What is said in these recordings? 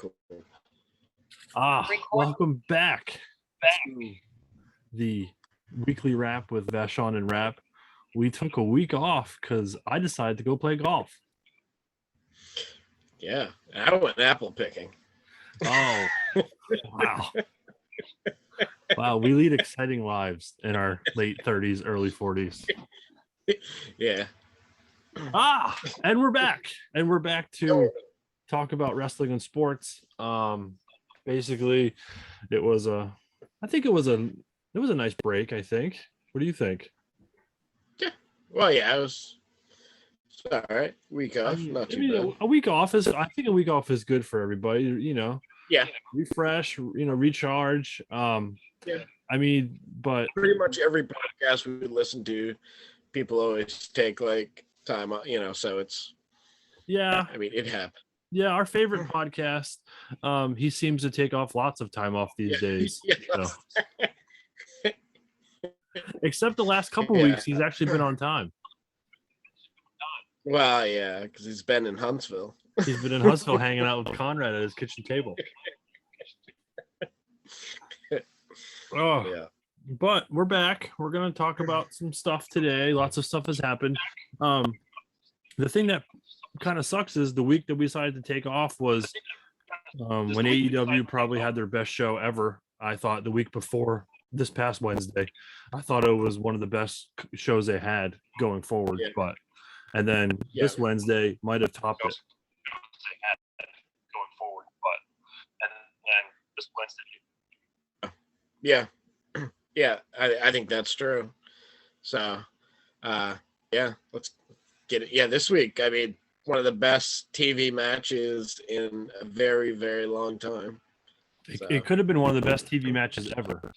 Cool. Welcome back to the weekly wrap with Vachon and Rapp. We took a week off because I decided to go play golf. Yeah, I went apple picking. Oh, wow. Wow, we lead exciting lives in our late 30s, early 40s. Yeah. And we're back. And we're back to talk about wrestling and sports. Basically, it was a nice break, I think. What do you think? Yeah. Well, yeah, it was all right. Week off, not too bad. A week off is good for everybody, Yeah. Refresh, recharge. Yeah. I mean, but pretty much every podcast we listen to, people always take like time, so it's I mean, it happened. Yeah, our favorite podcast. He seems to take off lots of time off these days. Yes. Except the last couple weeks, he's actually been on time. Well, yeah, because he's been in Huntsville. He's been in Huntsville hanging out with Conrad at his kitchen table. Oh, yeah. But we're back. We're going to talk about some stuff today. Lots of stuff has happened. The thing that kind of sucks is the week that we decided to take off was when AEW probably had their best show ever. I thought the week before this past Wednesday, I thought it was one of the best shows they had going forward. Yeah. And then this Wednesday might have topped it. Going forward, and this Wednesday. Yeah. Yeah, I think that's true. So, let's get it. Yeah, this week, I mean, one of the best TV matches in a very, very long time. It could have been one of the best TV matches ever.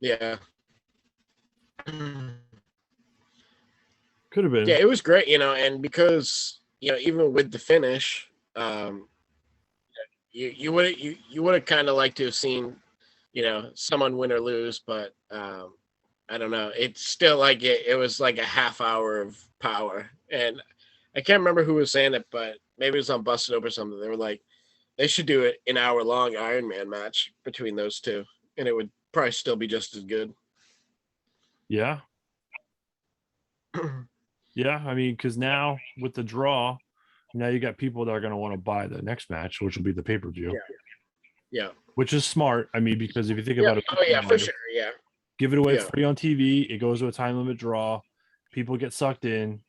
Yeah. Could have been. Yeah, it was great, and because, even with the finish, you would have kind of liked to have seen, someone win or lose, but I don't know. It's still like it was like a half hour of power, and I can't remember who was saying it, but maybe it was on Busted Up or something. They were like, they should do an hour-long Iron Man match between those two, and it would probably still be just as good. Yeah. Yeah, I mean, because now with the draw, now you got people that are going to want to buy the next match, which will be the pay-per-view. Yeah. Which is smart. I mean, because if you think about it. Oh, yeah, for sure. Yeah. Give it away free on TV. It goes to a time limit draw. People get sucked in.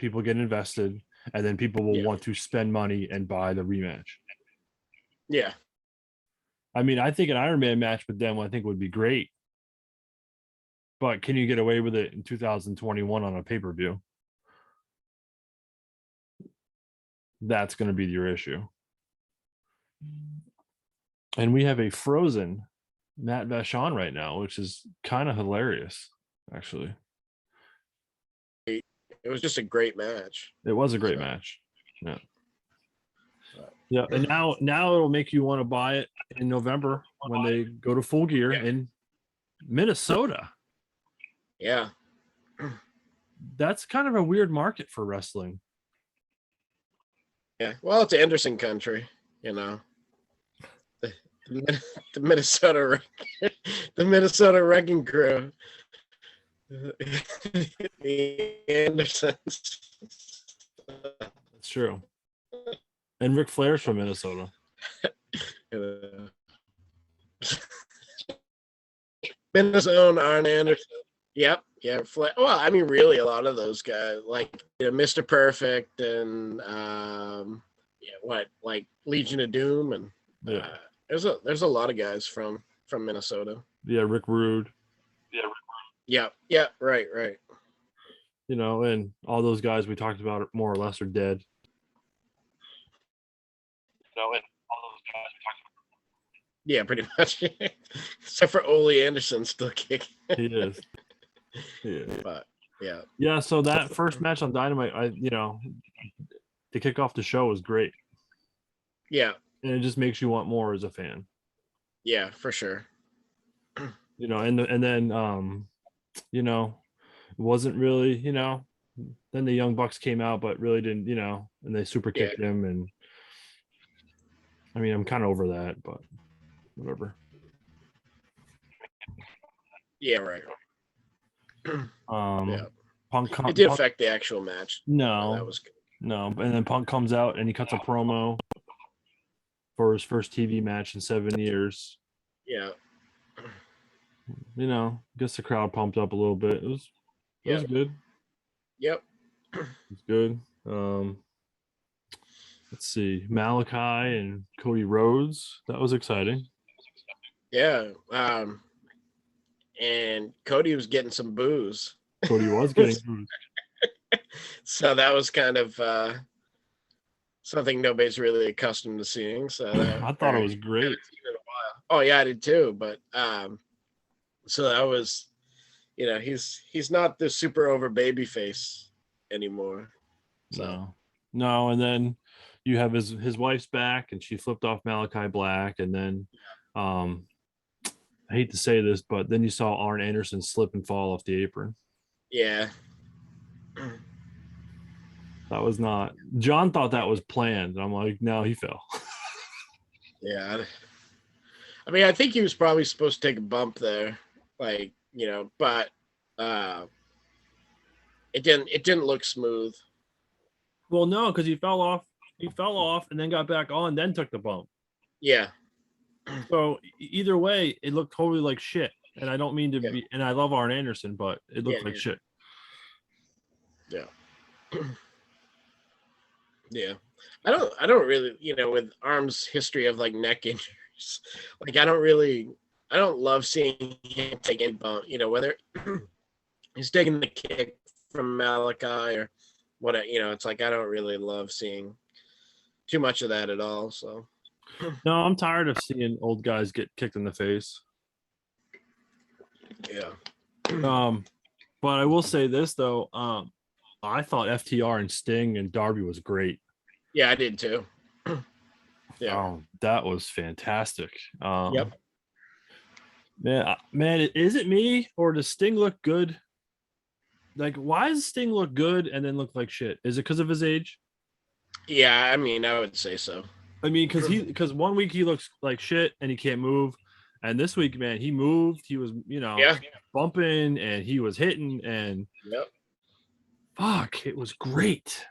People get invested. And then people will want to spend money and buy the rematch. Yeah. I mean, I think an Iron Man match with them, I think, would be great. But can you get away with it in 2021 on a pay-per-view? That's going to be your issue. And we have a frozen Matt Vachon right now, which is kind of hilarious, actually. It was just a great match. It was a great match. Yeah. Yeah, and now it'll make you want to buy it in November when they go to Full Gear in Minnesota. Yeah. That's kind of a weird market for wrestling. Yeah. Well, it's Anderson country, The Minnesota the Minnesota Wrecking Crew. The Andersons. That's true. And Ric Flair's from Minnesota. Minnesota Arn Anderson. Yep. Yeah. Well, I mean, really, a lot of those guys, like Mr. Perfect and like Legion of Doom, and there's a lot of guys from Minnesota. Yeah, Rick Rude. Yeah. Right. And all those guys we talked about more or less are dead. Yeah, pretty much. Except for Ole Anderson still kicking. He is. Yeah. But yeah. Yeah, so that first match on Dynamite, to kick off the show was great. Yeah. And it just makes you want more as a fan. Yeah, for sure. And then it wasn't really, then the Young Bucks came out, but really didn't, and they super kicked him. And I mean, I'm kind of over that, but whatever. Yeah, right. Yeah. It did affect the actual match. No, that was good. No, and then Punk comes out and he cuts a promo for his first TV match in 7 years. Yeah. Gets the crowd pumped up a little bit. It was good. Yep. It's good. Let's see, Malachi and Cody Rhodes. That was exciting. Yeah. And Cody was getting some booze. Cody was getting booze. So that was kind of something nobody's really accustomed to seeing. So I thought it was great. Oh yeah, I did too. But so that was, he's not the super over baby face anymore. So. No, and then you have his wife's back, and she flipped off Malachi Black, and then I hate to say this, but then you saw Arn Anderson slip and fall off the apron. Yeah. That was not. John thought that was planned. I'm like, no, he fell. Yeah. I mean, I think he was probably supposed to take a bump there, but it didn't look smooth. Well, no, because he fell off and then got back on, then took the bump. Yeah. So either way, it looked totally like shit. And I don't mean to be, and I love Arn Anderson, but it looked like shit. Yeah. Yeah. I don't really, with Arm's history of like neck injuries, like I don't love seeing him take a bump, whether he's taking the kick from Malachi or what, it's like I don't really love seeing too much of that at all. So no, I'm tired of seeing old guys get kicked in the face. Yeah. But I will say this though, I thought FTR and Sting and Darby was great. Yeah, I did too. Yeah. That was fantastic. Yep. Man, is it me or does Sting look good? Like, why does Sting look good and then look like shit? Is it because of his age? Yeah, I mean, I would say so. I mean, because 1 week he looks like shit and he can't move, and this week, man, he moved. He was, bumping and he was hitting, and fuck, it was great.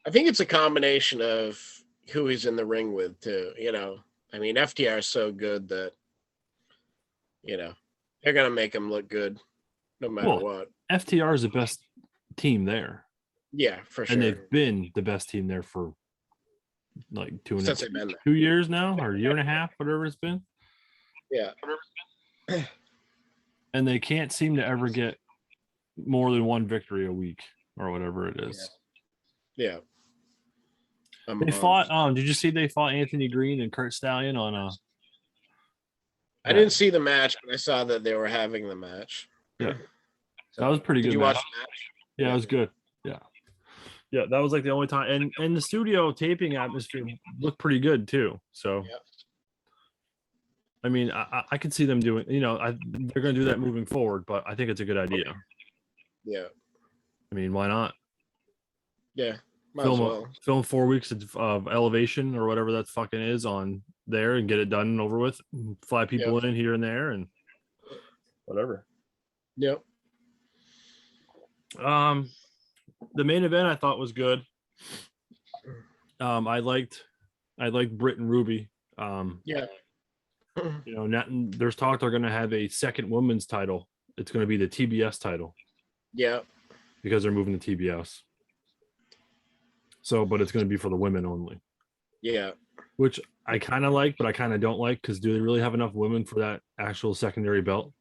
I think it's a combination of who he's in the ring with too. I mean, FTR is so good that they're gonna make him look good no matter what. FTR is the best team there. Yeah, for sure. And they've been the best team there for like 2 years now, or a year and a half, whatever it's been. Yeah. And they can't seem to ever get more than one victory a week or whatever it is. Yeah. They fought. Did you see they fought Anthony Green and Kurt Stallion on a? I didn't see the match, but I saw that they were having the match. Yeah, that was pretty good. Did you watch the match? Yeah, it was good. Yeah, that was like the only time, and the studio taping atmosphere looked pretty good too. So, I mean, I could see them doing. They're going to do that moving forward, but I think it's a good idea. Yeah. I mean, why not? Yeah. Film 4 weeks of Elevation or whatever that fucking is on there and get it done and over with. Fly people in here and there and whatever. Yep. The main event I thought was good. I liked Britt and Ruby. There's talk they're going to have a second women's title. It's going to be the TBS title. Yeah. Because they're moving to TBS. So, but it's going to be for the women only. Yeah. Which I kind of like, but I kind of don't like, because do they really have enough women for that actual secondary belt?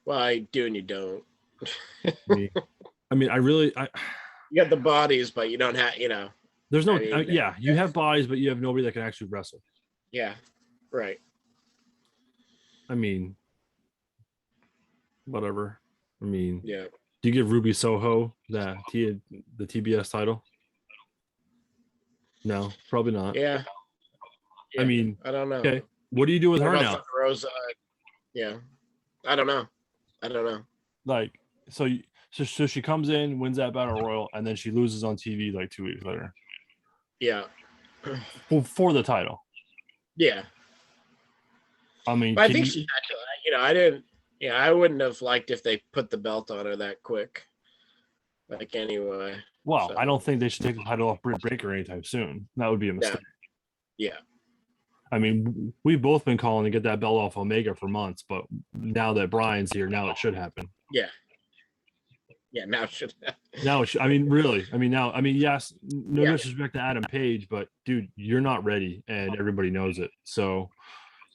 Well, I do and you don't. I mean, you got the bodies, but you don't have, There's no, you have bodies, but you have nobody that can actually wrestle. Yeah, right. I mean, whatever. I mean, yeah. Do you give Ruby Soho the TBS title? No, probably not. Yeah. I mean, I don't know. Okay, what do you do with her now? Rosa, yeah, I don't know. Like, so So she comes in, wins that battle royal, and then she loses on TV like 2 weeks later. Yeah. For the title. Yeah. I mean, but I think she actually, I wouldn't have liked if they put the belt on her that quick. Like, anyway. Well, I don't think they should take the title off Britt Baker anytime soon. That would be a mistake. Yeah. I mean, we've both been calling to get that belt off Omega for months, but now that Brian's here, now it should happen. Yeah. Yeah, now it should happen. Now it should. I mean, really. I mean, now. I mean, yes. No disrespect to Adam Page, but dude, you're not ready, and everybody knows it. So,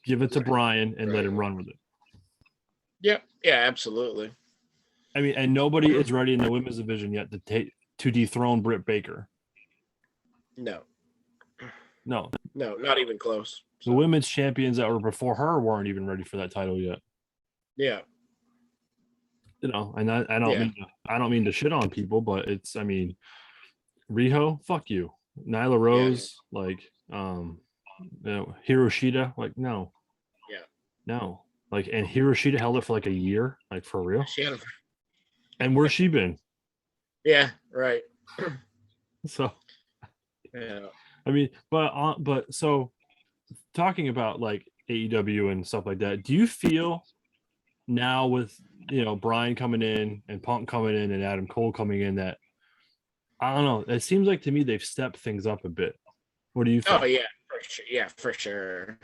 give it to Brian and let him run with it. Yep. Yeah, absolutely. I mean, and nobody is ready in the women's division yet to dethrone Britt Baker. No, not even close. The women's champions that were before her weren't even ready for that title yet. Yeah. And I don't mean to shit on people, but it's, I mean, Riho, fuck you. Nyla Rose, Hiroshita, like, no. Yeah. No. Like, and Hiroshita held it for like a year, like, for real. She had and where's she been? Yeah, right. So, yeah. I mean, but so talking about like AEW and stuff like that, do you feel now with, Brian coming in and Punk coming in and Adam Cole coming in that, I don't know, it seems like to me they've stepped things up a bit. What do you think? Oh, yeah, for sure. Yeah, for sure.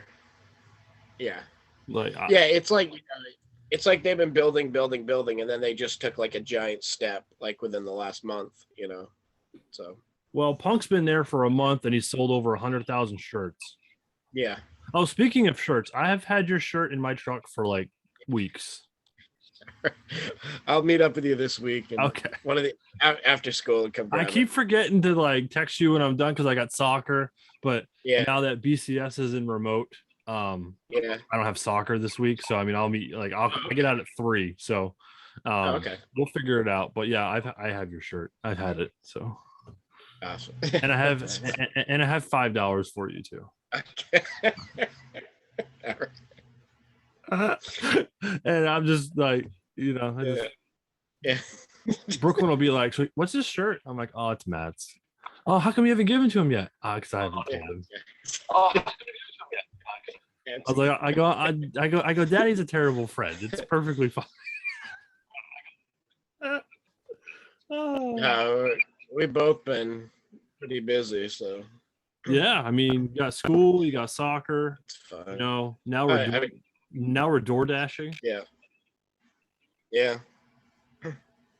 Yeah. It's like, it's like they've been building, and then they just took like a giant step, like within the last month, So. Well, Punk's been there for a month and he's sold over 100,000 shirts. Yeah. Oh, speaking of shirts, I have had your shirt in my truck for like weeks. I'll meet up with you this week. And okay. One of the after school and come. I keep forgetting to like text you when I'm done because I got soccer. But now that BCS is in remote, I don't have soccer this week, so I mean I'll meet I get out at 3, so okay, we'll figure it out. But yeah, I have your shirt. I've had it, so awesome. And I have $5 for you too. And I'm just like, Brooklyn will be like, so what's this shirt? I'm like, oh, it's Matt's. Oh, how come you haven't given to him yet? Because I haven't told him. I was like, I go, Daddy's a terrible friend. It's perfectly fine. We've both been pretty busy, so. Yeah, I mean, you got school, you got soccer. It's fine. Now we're door dashing. Yeah. Yeah.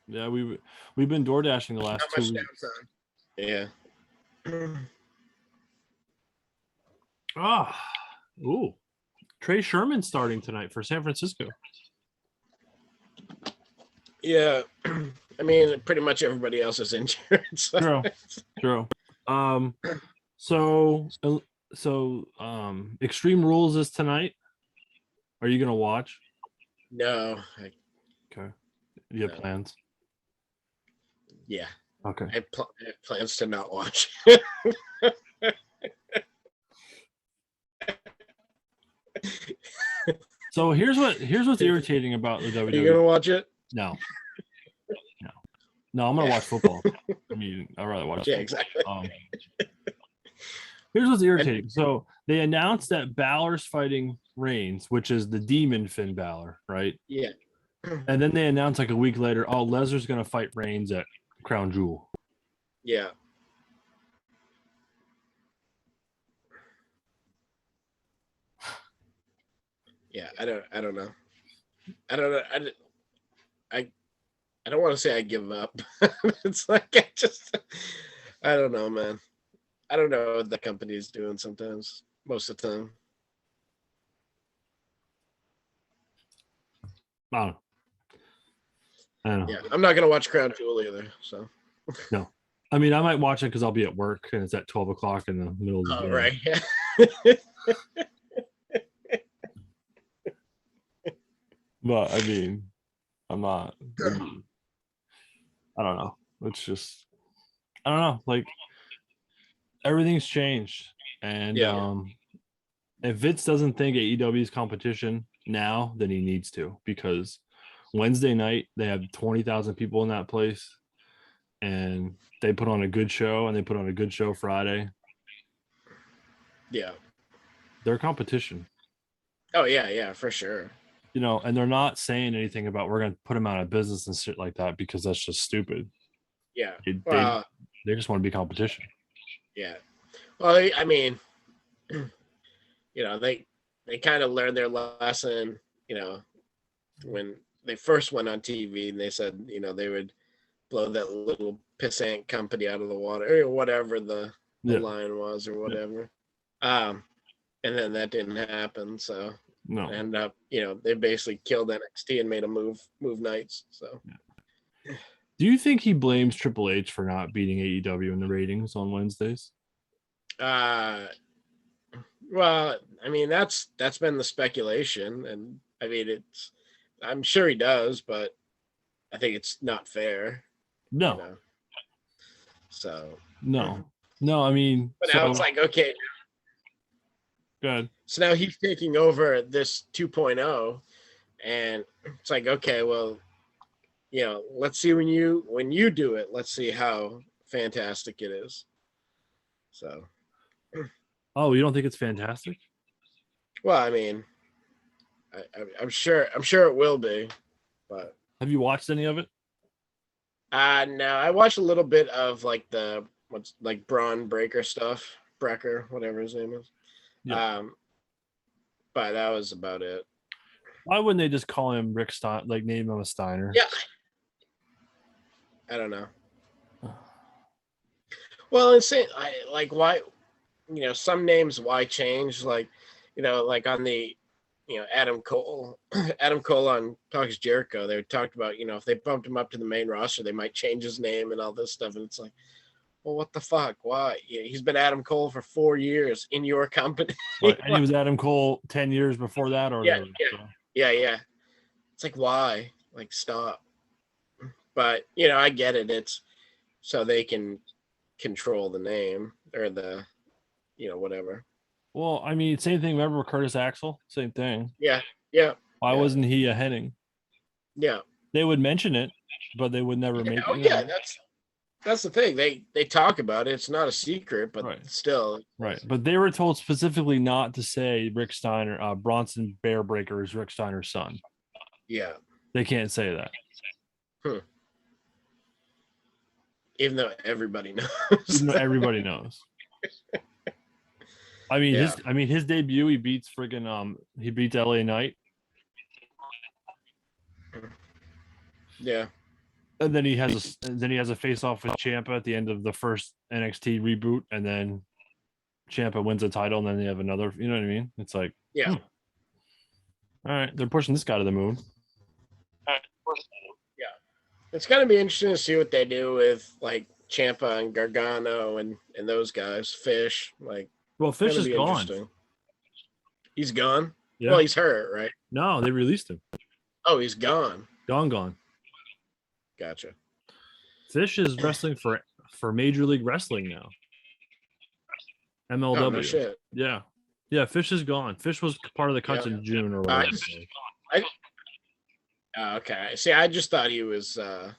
Yeah, we've been door dashing the last 2 weeks. Yeah. Ooh. Trey Sherman starting tonight for San Francisco. Yeah. I mean, pretty much everybody else is injured. So. True. So Extreme Rules is tonight. Are you gonna watch? No. Okay. You have plans? Yeah. Okay. I have plans to not watch. So here's what's irritating about the WWE. You gonna watch it? No, I'm gonna watch football. I mean, I'd rather watch. Yeah, football. Exactly. Here's what's irritating. So they announced that Balor's fighting Reigns, which is the demon Finn Balor, right? Yeah. And then they announced like a week later, oh, Lesnar's gonna fight Reigns at Crown Jewel. Yeah. Yeah, I don't know. I don't want to say I give up. It's like I don't know, man. I don't know what the company is doing sometimes. Most of the time. I don't know. Yeah, I'm not gonna watch Crown Jewel either. So. No, I mean I might watch it because I'll be at work and it's at 12 o'clock in the middle of the day. Right. Yeah. But I mean, I'm not. I don't know. It's just, I don't know. Like everything's changed, and if Vince doesn't think AEW is competition now, then he needs to, because Wednesday night, they have 20,000 people in that place, and they put on a good show, and they put on a good show Friday. Yeah. They're competition. Oh, yeah, for sure. You know, and they're not saying anything about we're going to put them out of business and shit like that because that's just stupid. Yeah. They just want to be competition. Yeah. Well, I mean, you know, they kind of learned their lesson, you know, when they first went on TV and they said, you know, they would blow that little pissant company out of the water or whatever the line was or whatever. Yeah. And then that didn't happen. So no, end up, you know, they basically killed NXT and made them move nights. So do you think he blames Triple H for not beating AEW in the ratings on Wednesdays? Well, I mean, that's been the speculation, and I mean, I'm sure he does, but I think it's not fair. No. You know? So no, I mean, but now it's like, okay, good. So now he's taking over this 2.0, and it's like, okay, well, you know, let's see when you do it, let's see how fantastic it is. So. Oh, you don't think it's fantastic? Well, I mean, I'm sure it will be, but have you watched any of it? No, I watched a little bit of like what's like Braun Breaker stuff, Brecker, whatever his name is. Yeah. But that was about it. Why wouldn't they just call him Rick Stein, like name him a Steiner? Yeah. I don't know. Well, insane. Like why, you know, some names why change? Like, you know, like on the, you know, Adam Cole on Talks Jericho, they talked about, you know, if they bumped him up to the main roster, they might change his name and all this stuff. And it's like, well, what the fuck? Why? He's been Adam Cole for 4 years in your company. Right. And he was Adam Cole 10 years before that, or yeah. It's like, why? Like, stop. But, you know, I get it. It's so they can control the name or the, you know, whatever. Well, I mean, same thing. Remember Curtis Axel? Same thing. Yeah. Why wasn't he a Hennig? Yeah. They would mention it, but they would never make it. Oh, yeah. That's the thing. They talk about it. It's not a secret, but still. Right. But they were told specifically not to say Rick Steiner, Bronson Bearbreaker is Rick Steiner's son. Yeah. They can't say that. Even though everybody knows. Everybody knows. I mean, his debut, he beats he beats LA Knight. Yeah. And then he has a face off with Ciampa at the end of the first NXT reboot, and then Ciampa wins a title, and then they have another. You know what I mean? It's like, all right, they're pushing this guy to the moon. Yeah, it's gonna be interesting to see what they do with like Ciampa and Gargano and those guys. Fish, like, well, Fish is gone. He's gone. Yeah. Well, he's hurt, right? No, they released him. Oh, he's gone. Gone. Gotcha. Fish is wrestling for Major League Wrestling now. MLW. Oh, no shit. Yeah. Fish is gone. Fish was part of the cuts in June or whatever. Okay. See, I just thought he was. I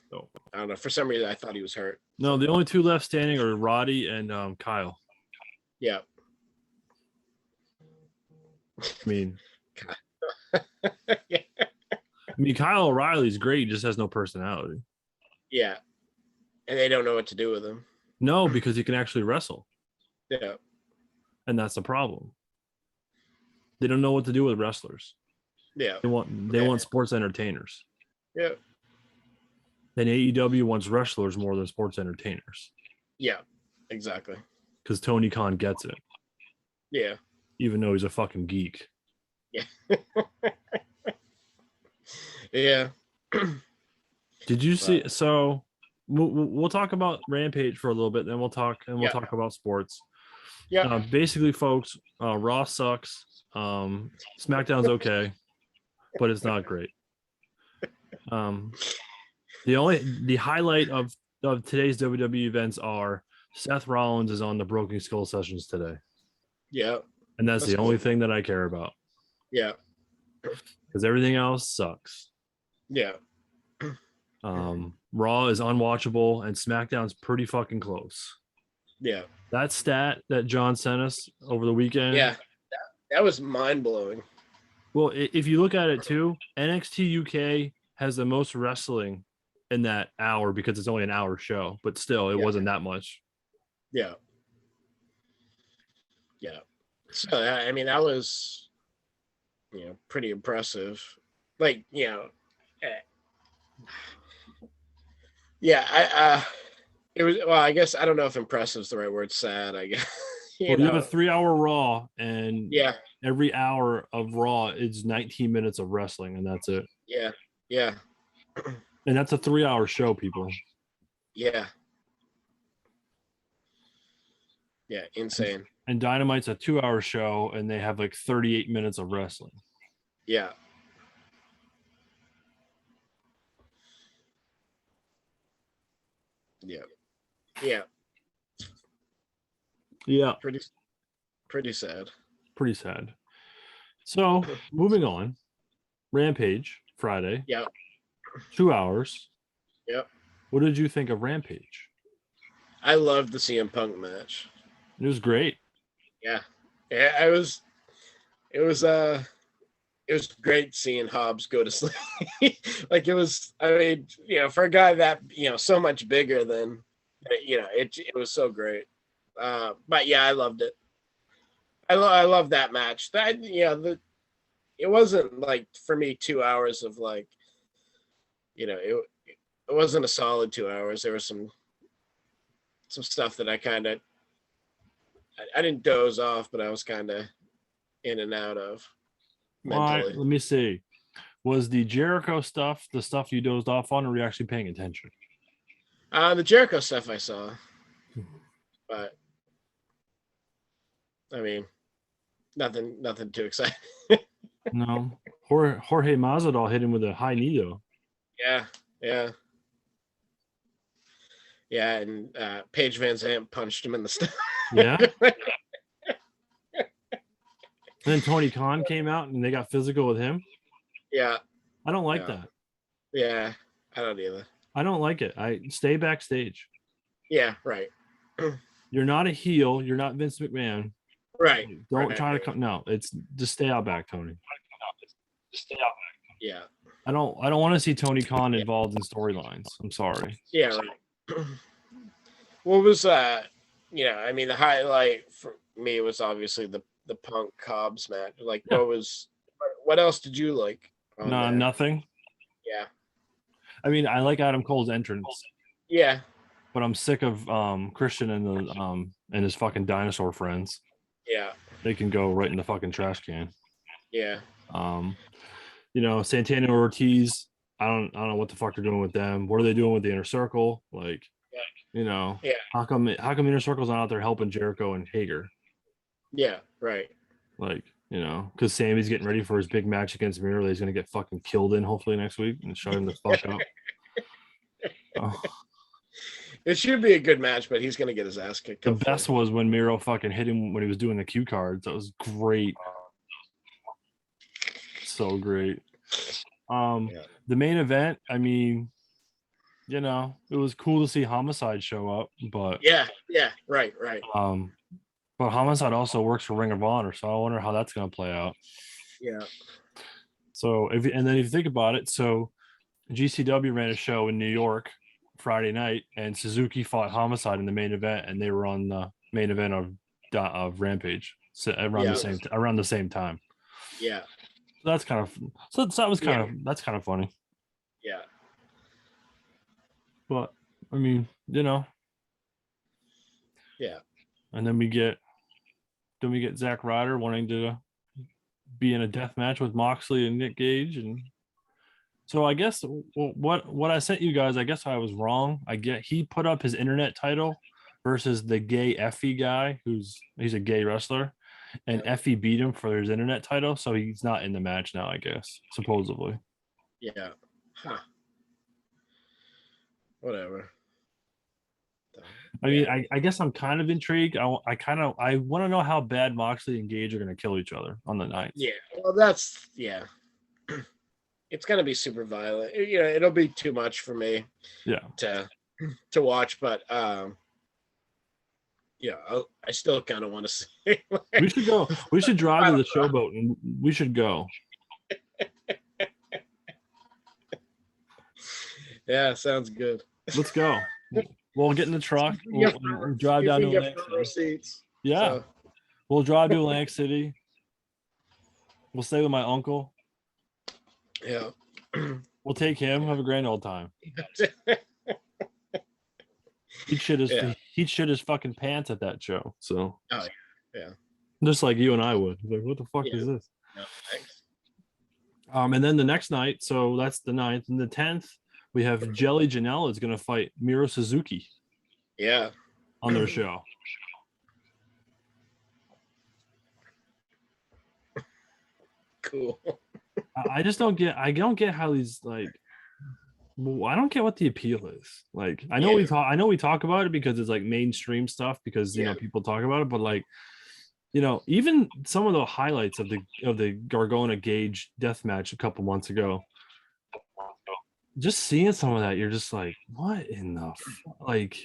don't know. For some reason, I thought he was hurt. No, the only two left standing are Roddy and Kyle. Yeah. I mean, yeah. I mean, Kyle O'Reilly's great. He just has no personality. Yeah. And they don't know what to do with him. No, because he can actually wrestle. Yeah. And that's the problem. They don't know what to do with wrestlers. Yeah. They want sports entertainers. Yeah. And AEW wants wrestlers more than sports entertainers. Yeah, exactly. Because Tony Khan gets it. Yeah. Even though he's a fucking geek. Yeah. Yeah. Did you see? So we'll talk about Rampage for a little bit, then we'll talk about sports. Yeah. Basically, folks, Raw sucks. SmackDown's okay, but it's not great. The highlight of today's WWE events are Seth Rollins is on the Broken Skull sessions today. Yeah. And that's the only thing that I care about. Yeah. Because everything else sucks. Yeah. Raw is unwatchable, and SmackDown's pretty fucking close. Yeah. That stat that John sent us over the weekend. Yeah, that was mind blowing. Well, if you look at it too, NXT UK has the most wrestling in that hour because it's only an hour show, but still, it wasn't that much. Yeah. Yeah. So, I mean, that was, pretty impressive. Like, it was, well, I guess, I don't know if impressive is the right word. Sad, I guess. You have a 3-hour Raw, and yeah, every hour of Raw is 19 minutes of wrestling, and that's it. Yeah. Yeah. And that's a 3-hour show, people. Yeah. Yeah, insane. And Dynamite's a 2-hour show, and they have like 38 minutes of wrestling. Yeah. Yeah. Yeah. Yeah. Pretty sad. Pretty sad. So, moving on. Rampage, Friday. Yeah. 2 hours. Yep. What did you think of Rampage? I loved the CM Punk match. It was great. Yeah. Yeah, it was great seeing Hobbs go to sleep. Like, it was, I mean, for a guy that, so much bigger than, it was so great. But yeah, I loved it. I love that match. That, it wasn't like, for me, 2 hours of like, it wasn't a solid 2 hours. There was some stuff that I kind of, I didn't doze off, but I was kind of in and out of mentally. Let me see. Was the Jericho stuff the stuff you dozed off on, or were you actually paying attention? The Jericho stuff I saw, but I mean, nothing too exciting. No. Jorge Masvidal hit him with a high knee, though. Yeah, and Paige Van Zandt punched him in the stomach. Yeah. Then Tony Khan came out and they got physical with him. Yeah. I don't like that. Yeah, I don't either. I don't like it. I stay backstage. Yeah, right. You're not a heel. You're not Vince McMahon. Right. Don't try to come. No, it's just stay out back, Tony. Yeah. I don't want to see Tony Khan involved in storylines. I'm sorry. Yeah, right. What was I mean, the highlight for me was obviously the Punk Cobbs match. Like, what else did you like? No, nothing. Yeah. I mean, I like Adam Cole's entrance. Yeah. But I'm sick of Christian and his fucking dinosaur friends. Yeah. They can go right in the fucking trash can. Yeah. Santana and Ortiz, I don't know what the fuck they're doing with them. What are they doing with the Inner Circle? Like, how come Inner Circle's not out there helping Jericho and Hager? Yeah, right. Like, because Sammy's getting ready for his big match against Miro that he's gonna get fucking killed in hopefully next week and shut him the fuck up. Oh. It should be a good match, but he's gonna get his ass kicked. The best was when Miro fucking hit him when he was doing the cue cards. That was great. So great. The main event, I mean, it was cool to see Homicide show up, but yeah, right. But Homicide also works for Ring of Honor, so I wonder how that's going to play out. Yeah. So if you think about it, so GCW ran a show in New York Friday night, and Suzuki fought Homicide in the main event, and they were on the main event of Rampage around the same time. Yeah. That's kind of that's kind of funny. Yeah. But I mean, Yeah. And then we get Zack Ryder wanting to be in a death match with Moxley and Nick Gage, and so I guess what I sent you guys, I guess I was wrong. He put up his internet title versus the gay Effie guy he's a gay wrestler. And Effie beat him for his internet title, so he's not in the match now, I guess, supposedly. Yeah. Huh. Whatever. I mean, I guess I'm kind of intrigued. I want to know how bad Moxley and Gage are going to kill each other on the night. Yeah. Well, that's it's gonna be super violent. You know, it'll be too much for me. Yeah. To watch, but yeah, I still kind of want to see. We should go. We should drive to the showboat and we should go. Yeah, sounds good. Let's go. We'll get in the truck. We'll drive down to Atlantic City. Yeah. So. We'll drive to Atlantic City. We'll stay with my uncle. Yeah. We'll take him. Have a grand old time. He'd shit his fucking pants at that show. So. Oh yeah. Just like you and I would. Like, what the fuck is this? No, thanks. And then the next night, so that's the 9th, and the 10th, we have Jelly Janela is going to fight Miro Suzuki. Yeah. On their show. Cool. I just don't get. I don't get how these like. I don't get what the appeal is. Like, I know we talk about it because it's like mainstream stuff because you know people talk about it, but like, you know, even some of the highlights of the Gargona Gage death match a couple months ago. Just seeing some of that, you're just like, what in the like?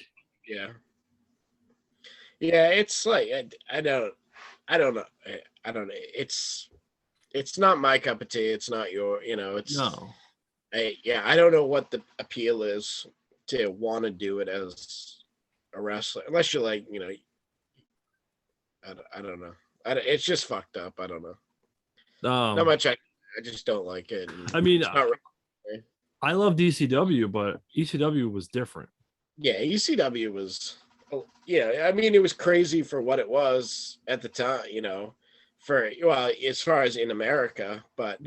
Yeah. Yeah, it's like I don't know. It's not my cup of tea. It's not your, you know, it's no. I don't know what the appeal is to want to do it as a wrestler, unless you're like, you know, I don't know. It's just fucked up. I don't know. Not much. I just don't like it. I mean, I love ECW, but ECW was different. Yeah, ECW was. Yeah, I mean, it was crazy for what it was at the time. You know, as far as in America, but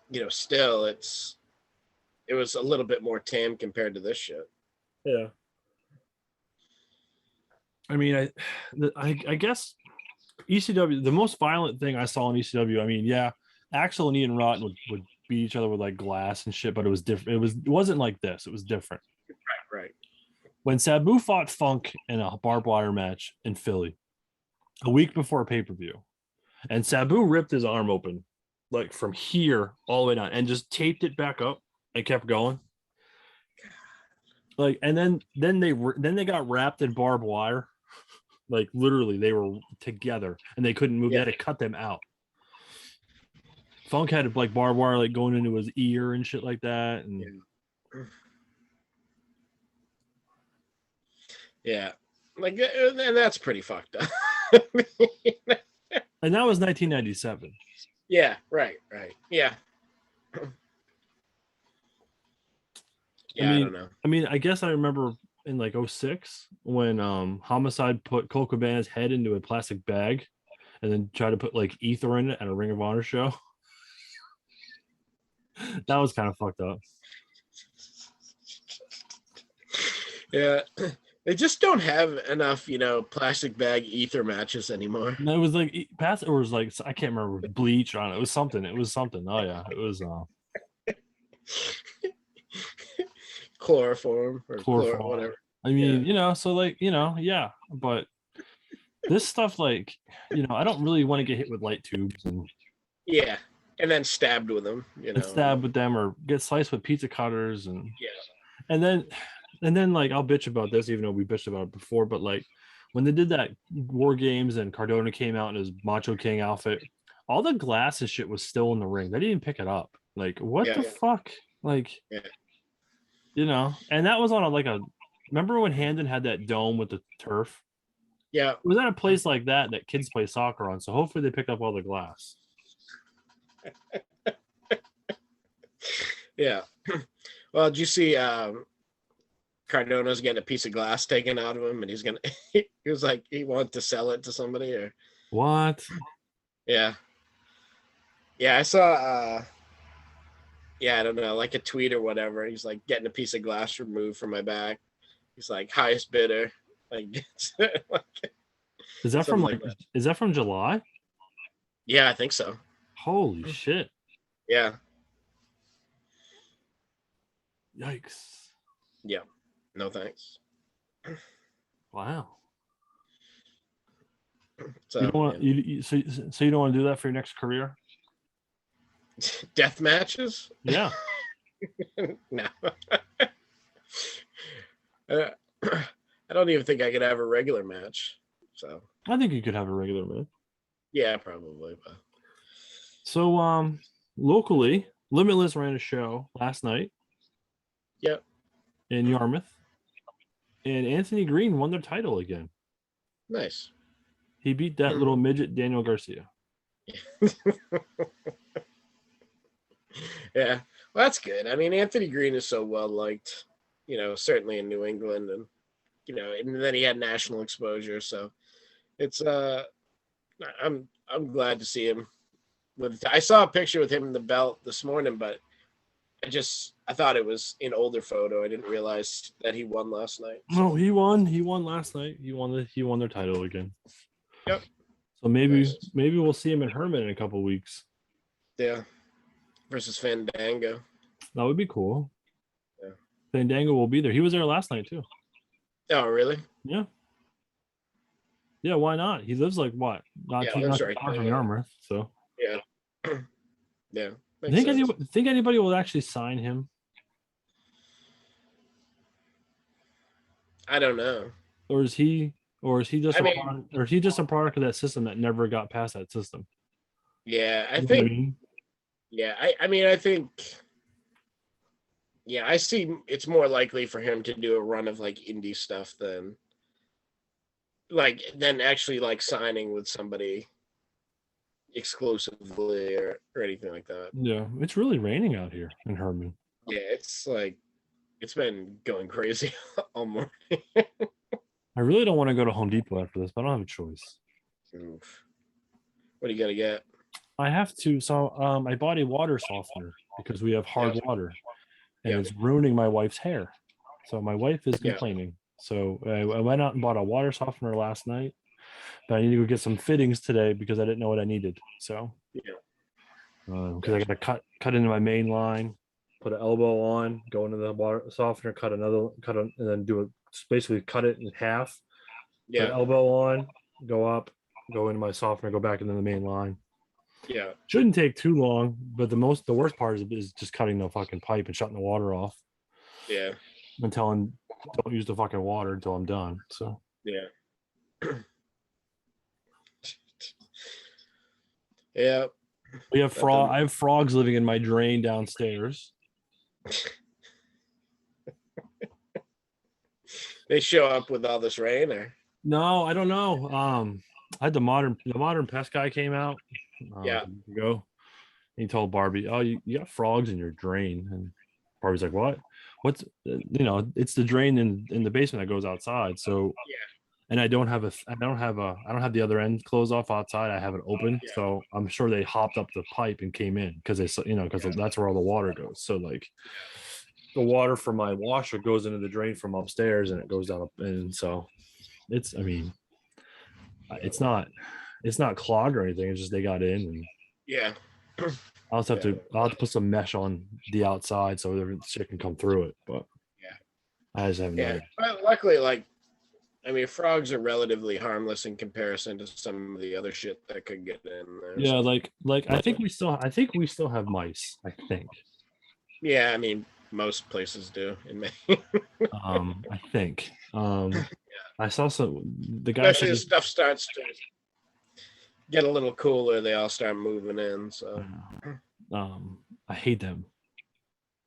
you know, still, it was a little bit more tame compared to this shit. Yeah. I mean, I guess ECW, the most violent thing I saw in ECW, I mean, yeah, Axel and Ian Rotten would beat each other with like glass and shit, but it was different. It wasn't like this. It was different. Right. When Sabu fought Funk in a barbed wire match in Philly a week before a pay-per-view, and Sabu ripped his arm open like from here all the way down and just taped it back up and kept going. Like, and then they got wrapped in barbed wire. Like literally they were together and they couldn't move. They had to cut them out. Funk had like barbed wire like going into his ear and shit like that. And yeah. Like, and that's pretty fucked up. And that was 1997. Yeah, right. Yeah. Yeah, I don't know. I mean, I guess I remember in like 06 when Homicide put Colt Cabana's head into a plastic bag and then tried to put like ether in it at a Ring of Honor show. That was kind of fucked up. Yeah. They just don't have enough, you know, plastic bag ether matches anymore. No, it was like it was like I can't remember, bleach on it. It was something. Oh yeah, it was chloroform or whatever. I mean, you know, so like, you know, yeah, but this stuff, like, you know, I don't really want to get hit with light tubes and and then stabbed with them, you know, stab with them or get sliced with pizza cutters and and then like I'll bitch about this, even though we bitched about it before, but like when they did that War Games and Cardona came out in his Macho King outfit, all the glass and shit was still in the ring. They didn't pick it up. Like, what the fuck? Like, you know, and that was on remember when Hamden had that dome with the turf? Yeah. It was at a place like that kids play soccer on. So hopefully they pick up all the glass. Yeah. Well, did you see Cardona's getting a piece of glass taken out of him and he was like, he wanted to sell it to somebody or what? Yeah. Yeah, I saw I don't know, like a tweet or whatever. He's like getting a piece of glass removed from my back. He's like highest bidder. Like, is that from is that from July? Yeah, I think so. Holy shit. Yeah. Yikes. Yeah. No thanks. Wow. So you don't want so you don't want to do that for your next career? Death matches? Yeah. No. I don't even think I could have a regular match. So I think you could have a regular match. yeah, probably. But... So locally, Limitless ran a show last night. Yep. In Yarmouth. And Anthony Green won their title again. Nice. He beat that little midget Daniel Garcia. Yeah, well, that's good. I mean, Anthony Green is so well liked, certainly in New England, and and then he had national exposure. So it's I'm glad to see him. I saw a picture with him in the belt this morning, but I thought it was an older photo. I didn't realize that he won last night. So. No, he won. He won last night. He won their title again. Yep. So maybe we'll see him in Herman in a couple weeks. Yeah. Versus Fandango. That would be cool. Yeah. Fandango will be there. He was there last night too. Oh, really? Yeah. Yeah, why not? He lives like what? Not too far from Yarmouth. So yeah. Yeah. Think anybody will actually sign him? I don't know. Or is he just a product of that system that never got past that system? Yeah, I think. Yeah, I think. Yeah, I see. It's more likely for him to do a run of like indie stuff than actually like signing with somebody exclusively or anything like that. Yeah, it's really raining out here in Herman. Yeah, it's been going crazy all morning. I really don't want to go to Home Depot after this, but I don't have a choice. Oof. What are you gonna get? I have to. So I bought a water softener because we have hard water, and it's ruining my wife's hair. So my wife is complaining. So I went out and bought a water softener last night, but I need to go get some fittings today because I didn't know what I needed. So because I got to cut into my main line, put an elbow on, go into the water softener, and then basically cut it in half. Yeah. Put an elbow on, go up, go into my softener, go back into the main line. Yeah. Shouldn't take too long, but the worst part is just cutting the fucking pipe and shutting the water off. Yeah. And telling don't use the fucking water until I'm done. So yeah. Yeah. We have I have frogs living in my drain downstairs. They show up with all this rain, or no? I don't know. I had the modern pest guy came out. Go. He told Barbie, "Oh, you got frogs in your drain," and Barbie's like, "What? What's it's the drain in the basement that goes outside." So and I don't have the other end closed off outside. I have it open, so I'm sure they hopped up the pipe and came in because that's where all the water goes. So like the water from my washer goes into the drain from upstairs and it goes down, and so it's not clogged or anything. It's just they got in and I'll have to put some mesh on the outside so the shit can come through it. But I just haven't done it. But luckily, frogs are relatively harmless in comparison to some of the other shit that could get in there. Yeah, I think we still have mice. I think. Yeah, most places do in Maine. I think. I saw the guy. Especially as stuff starts to get a little cooler, they all start moving in. So, I hate them.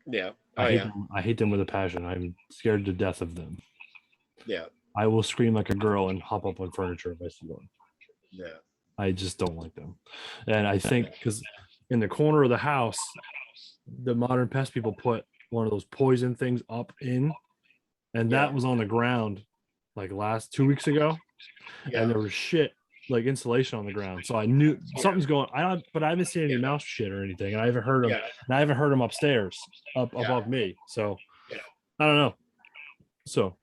Yeah, I hate them with a passion. I'm scared to death of them. Yeah, I will scream like a girl and hop up on furniture if I see one. Yeah, I just don't like them, and I think because in the corner of the house, the modern pest people put one of those poison things up in, and that was on the ground like 2 weeks ago, and there was shit like insulation on the ground, so I knew something's going. But I haven't seen any mouse shit or anything, and I haven't heard them. And I haven't heard them upstairs, above me. So I don't know. So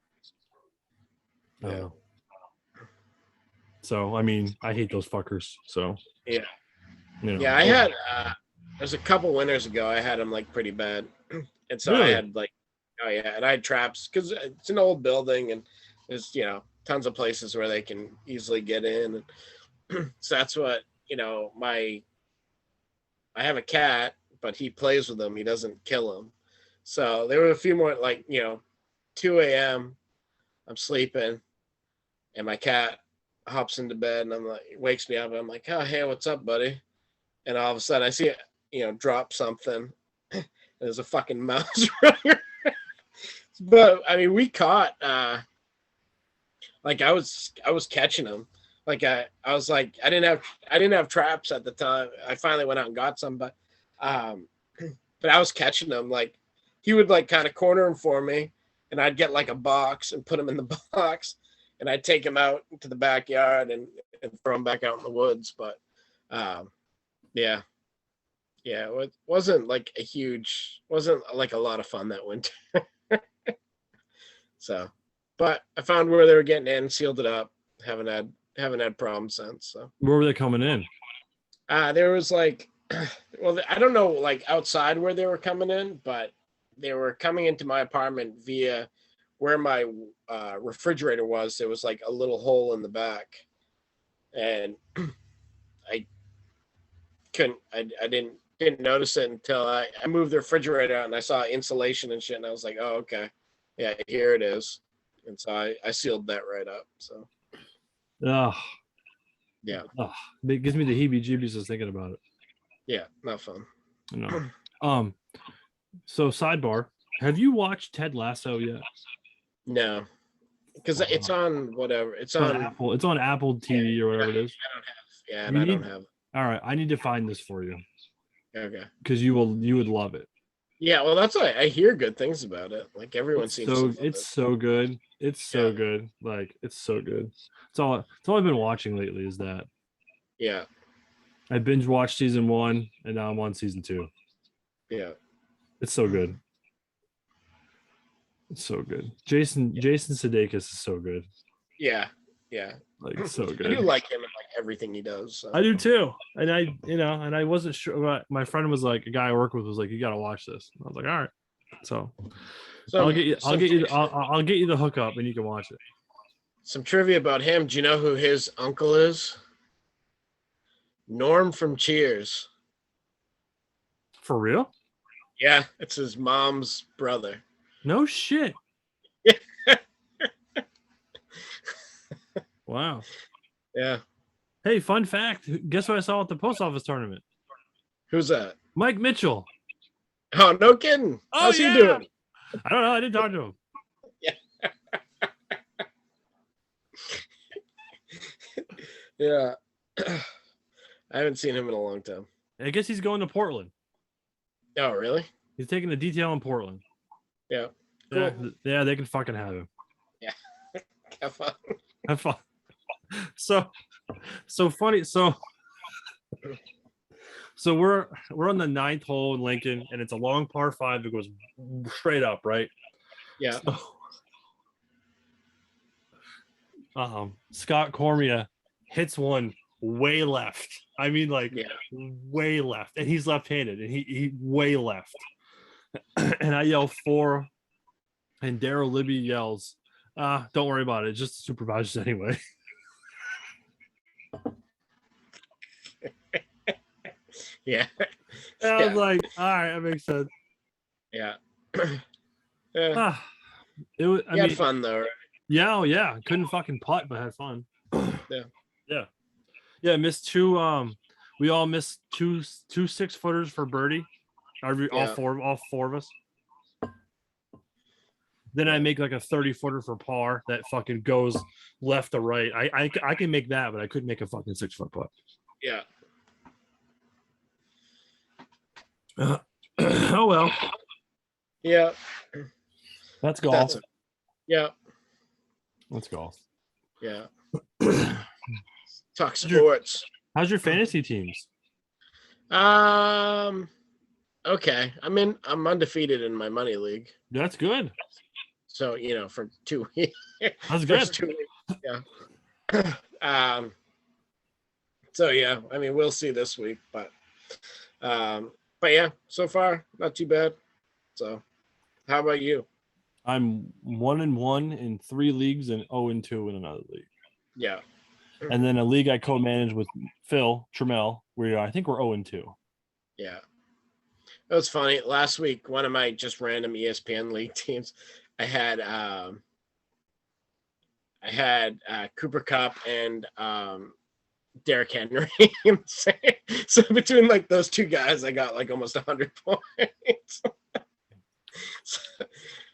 I don't know. So I hate those fuckers. So I had there's a couple winters ago. I had them like pretty bad, and so I had and I had traps because it's an old building and there's tons of places where they can easily get in. So that's what I have a cat but he plays with them. He doesn't kill them. So there were a few more, like, 2 a.m. I'm sleeping, and my cat hops into bed, and I'm like, wakes me up, and I'm like, oh, hey, what's up, buddy? And all of a sudden I see it, drop something. And there's a fucking mouse running. But I mean, we caught, like I was catching them. Like I was like, I didn't have traps at the time. I finally went out and got some, but I was catching them. Like he would like kind of corner them for me, and I'd get like a box and put them in the box, and I'd take them out into the backyard and throw them back out in the woods. But yeah, it wasn't like wasn't like a lot of fun that winter. So, but I found where they were getting in, sealed it up. Haven't had problems since. So where were they coming in? There was like, well, I don't know, like outside where they were coming in, but they were coming into my apartment via where my refrigerator was. There was like a little hole in the back, and I didn't notice it until I moved the refrigerator out and I saw insulation and shit, and I was like, oh, okay, yeah, here it is. And so I sealed that right up. So yeah, it gives me the heebie-jeebies just thinking about it. Yeah, not fun. No. So sidebar, have you watched Ted Lasso yet? No, because it's on whatever. It's on Apple. It's on Apple TV or whatever it is. I don't have. All right, I need to find this for you. Okay. Because you would love it. Yeah, well, that's why I hear good things about it. Like everyone seems to love it's so good. It's so good. Like it's so good. It's all I've been watching lately is that. Yeah. I binge watched season 1 and now I'm on season 2. Yeah. It's so good. It's so good. Jason Sudeikis is so good. Yeah. Yeah. Like so good. I do like him in like everything he does. So. I do too. And I wasn't sure, but my friend was like, a guy I work with was like, you gotta watch this. I was like, all right. So I'll get you the hookup and you can watch it. Some trivia about him. Do you know who his uncle is? Norm from Cheers. For real? Yeah, it's his mom's brother. No shit. Wow. Yeah. Hey, fun fact. Guess what I saw at the post office tournament? Who's that? Mike Mitchell. Oh, no kidding. Oh, how's he doing? I don't know. I didn't talk to him. Yeah. I haven't seen him in a long time. I guess he's going to Portland. Oh, really? He's taking a detail in Portland. Yeah. Cool. Yeah, they can fucking have him. Yeah. Have fun. Have fun. So funny. So we're on the 9th hole in Lincoln, and it's a long par 5 that goes straight up, right? Yeah. So, Scott Cormia hits one way left. I mean, like way left, and he's left-handed, and he way left. And I yell 4, and Daryl Libby yells, "Don't worry about it. It's just the supervisors anyway." Yeah. And I was like, all right, that makes sense. Yeah. Yeah. It was. I mean, had fun though, right? Yeah, oh yeah. Couldn't fucking putt, but had fun. Yeah. Missed 2. We all missed two 6-footers for birdie. All four of us. Then I make like a 30-footer for par that fucking goes left to right. I can make that, but I couldn't make a fucking 6-foot putt. Yeah. Oh well. Yeah. That's golf. Yeah. Let's golf. Yeah. Talk sports. How's your fantasy teams? Okay. I'm undefeated in my money league. That's good. So, for 2 weeks. That's good. 2 weeks. Yeah. So yeah, we'll see this week, but yeah, so far not too bad. So how about you? I'm 1-1 in 3 leagues and 0-2 in another league. Yeah. And then a league I co-manage with Phil Trammell, where I think we're 0-2. Yeah. It was funny. Last week, one of my just random ESPN league teams, I had Cooper Cup and Derrick Henry. So between like those two guys, I got like almost 100 points.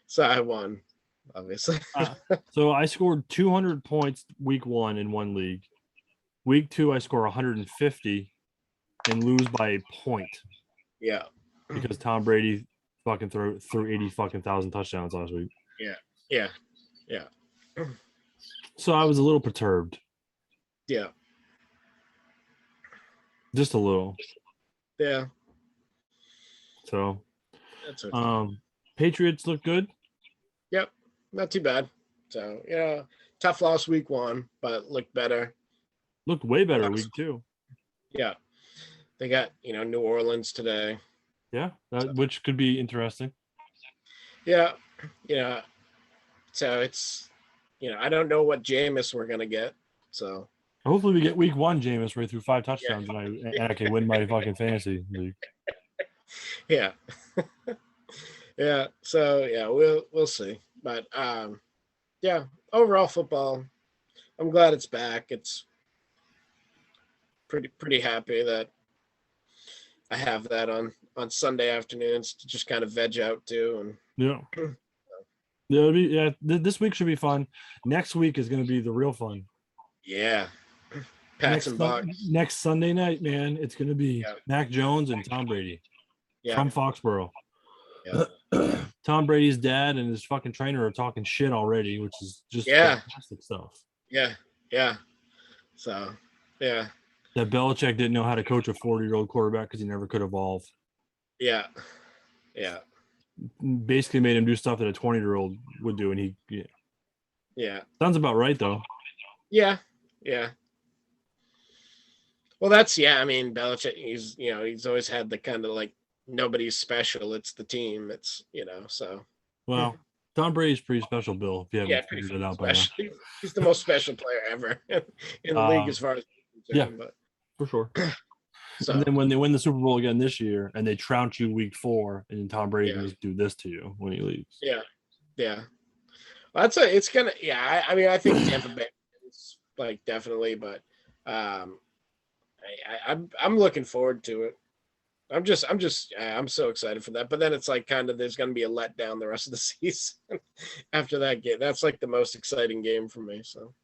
So I won, obviously. So I scored 200 points week 1 in one league. Week 2, I score 150 and lose by a point. Yeah. Because Tom Brady fucking threw 80 fucking thousand touchdowns last week. Yeah. So I was a little perturbed. Yeah. Just a little. Yeah. So that's okay. Patriots look good. Yep. Not too bad. So yeah, tough loss week 1, but looked better. Looked way better week 2. Yeah. They got, New Orleans today. Yeah, which could be interesting. Yeah. So it's, I don't know what Jameis we're going to get. So hopefully we get week 1 Jameis where he threw 5 touchdowns and I can win my fucking fantasy league. Yeah. Yeah. So yeah, we'll see. But yeah, overall football, I'm glad it's back. It's pretty happy that I have that on Sunday afternoons to just kind of veg out to. And this week should be fun. Next week is going to be the real fun. Yeah. Next Sunday night, man, it's going to be Mac Jones and Tom Brady from Foxborough. Yeah. Tom Brady's dad and his fucking trainer are talking shit already, which is just fantastic stuff. Yeah. So, yeah. That Belichick didn't know how to coach a 40-year-old quarterback because he never could evolve. Yeah. Basically made him do stuff that a 20-year-old would do, and Yeah. Sounds about right, though. Yeah. Well, I mean, Belichick, he's always had the kind of like, nobody's special. It's the team. It's, so. Well, Tom Brady's pretty special, Bill, if you haven't figured it out by now. He's the most special player ever in the league as far as but for sure. So. And then when they win the Super Bowl again this year and they trounce you week 4 and then Tom Brady can just do this to you when he leaves. Yeah. Well, it's gonna I mean I think Tampa Bay is like definitely, but I'm looking forward to it. I'm so excited for that. But then it's like kind of there's gonna be a letdown the rest of the season after that game. That's like the most exciting game for me. So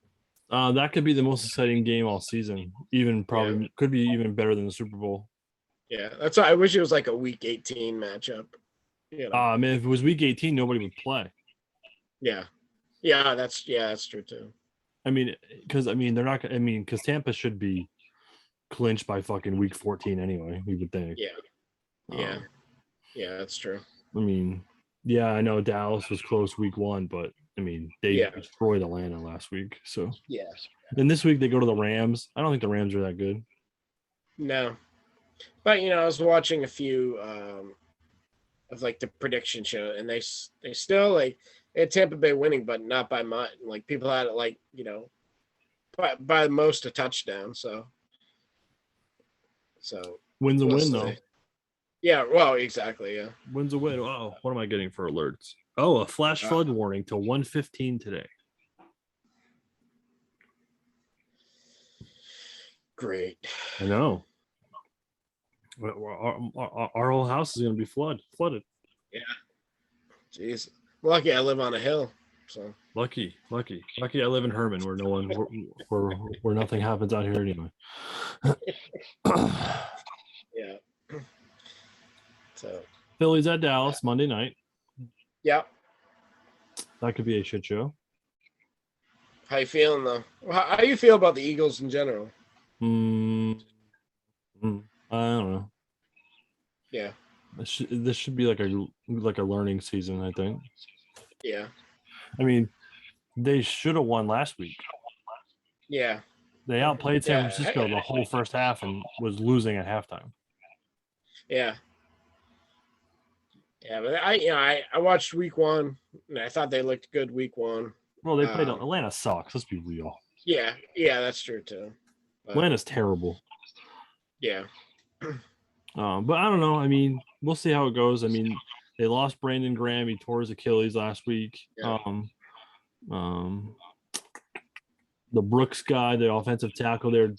that could be the most exciting game all season. Even probably could be even better than the Super Bowl. Yeah, that's why I wish it was like a week 18 matchup. Man, if it was week 18, nobody would play. Yeah, that's true too. I mean, because they're not. I mean, because Tampa should be clinched by fucking week 14 anyway. We would think. Yeah, that's true. I mean, I know Dallas was close week 1, but I mean, they destroyed Atlanta last week. So and this week they go to the Rams. I don't think the Rams are that good. No, but I was watching a few of like the prediction show, and they still they had Tampa Bay winning, but not by much. Like people had it like by most a touchdown. So wins a win though. Yeah, well, exactly. Yeah, wins a win. Oh, what am I getting for alerts? Oh, a flash flood warning till 1:15 today. Great. I know. Our whole house is going to be flooded. Yeah. Jeez. Lucky I live on a hill. So lucky. I live in Herman, where where nothing happens out here anyway. Yeah. So Philly's at Dallas Monday night. Yeah. That could be a shit show. How you feeling though? How do you feel about the Eagles in general? I don't know. Yeah. This should be like a learning season, I think. Yeah. I mean, they should have won last week. Yeah. They outplayed San Francisco the whole first half and was losing at halftime. Yeah. Yeah, but I watched week 1 and I thought they looked good week 1. Well, they played Atlanta sucks. Let's be real. Yeah, that's true too. Atlanta's terrible. Yeah. But I don't know. I mean, we'll see how it goes. I mean, they lost Brandon Graham. He tore his Achilles last week. Yeah. The Brooks guy, the offensive tackle there,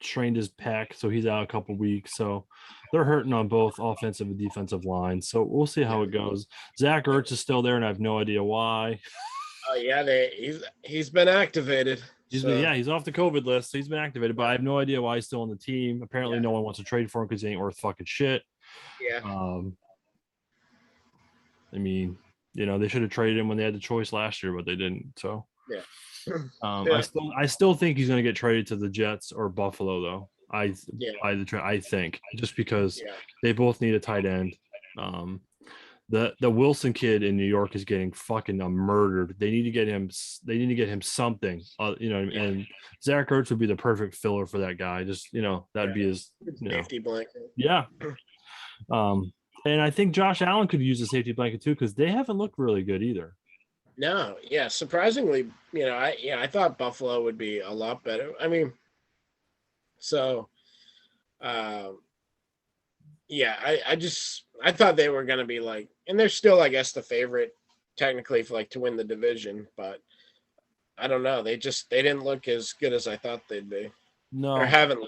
trained his pec, so he's out a couple weeks. So they're hurting on both offensive and defensive lines. So we'll see how it goes. Zach Ertz is still there, and I have no idea why. Oh yeah, he's been activated. He's off the COVID list, so he's been activated, but I have no idea why he's still on the team. Apparently, no one wants to trade for him because he ain't worth fucking shit. Yeah. I mean, they should have traded him when they had the choice last year, but they didn't. So yeah. I still think he's going to get traded to the Jets or Buffalo, though. I think just because they both need a tight end. The Wilson kid in New York is getting fucking murdered. They need to get him. They need to get him something. And Zach Ertz would be the perfect filler for that guy. Just that'd be his safety blanket. Yeah. And I think Josh Allen could use a safety blanket too because they haven't looked really good either. No, yeah, surprisingly, I thought Buffalo would be a lot better. I mean, so, I thought they were going to be like, and they're still, I guess, the favorite technically for to win the division, but I don't know. They didn't look as good as I thought they'd be. No, or haven't.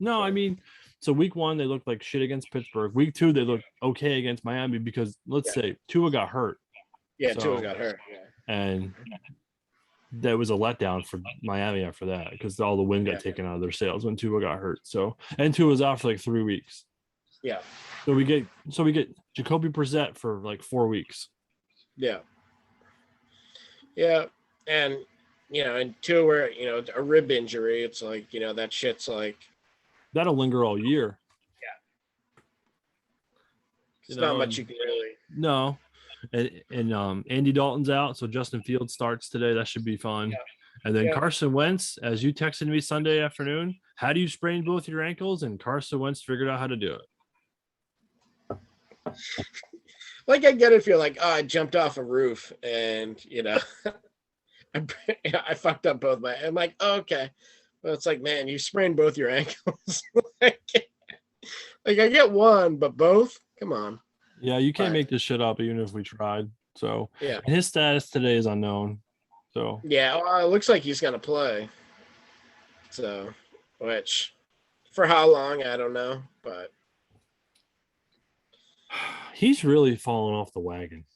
No, I mean, so week 1 they looked like shit against Pittsburgh. Week 2 they looked okay against Miami because let's say Tua got hurt. Yeah, Tua got hurt. Yeah. And that was a letdown for Miami after that because all the wind got taken out of their sails when Tua got hurt. So and Tua was out for 3 weeks. Yeah. So we get Jacoby Brissett for 4 weeks. Yeah. Yeah, and and Tua where a rib injury, it's that shit's that'll linger all year. Yeah. It's not much you can really. No. And Andy Dalton's out, so Justin Fields starts today. That should be fun. Yeah. And then Carson Wentz, as you texted me Sunday afternoon, how do you sprain both your ankles? And Carson Wentz figured out how to do it. I get it if you're I jumped off a roof and I fucked up both my. I'm oh, okay, but it's man, you sprained both your ankles. I get one, but both. Come on. Yeah, you can't make this shit up even if we tried. So yeah, and his status today is unknown. So yeah, well, it looks like he's gonna play. So, which for how long I don't know, but he's really fallen off the wagon.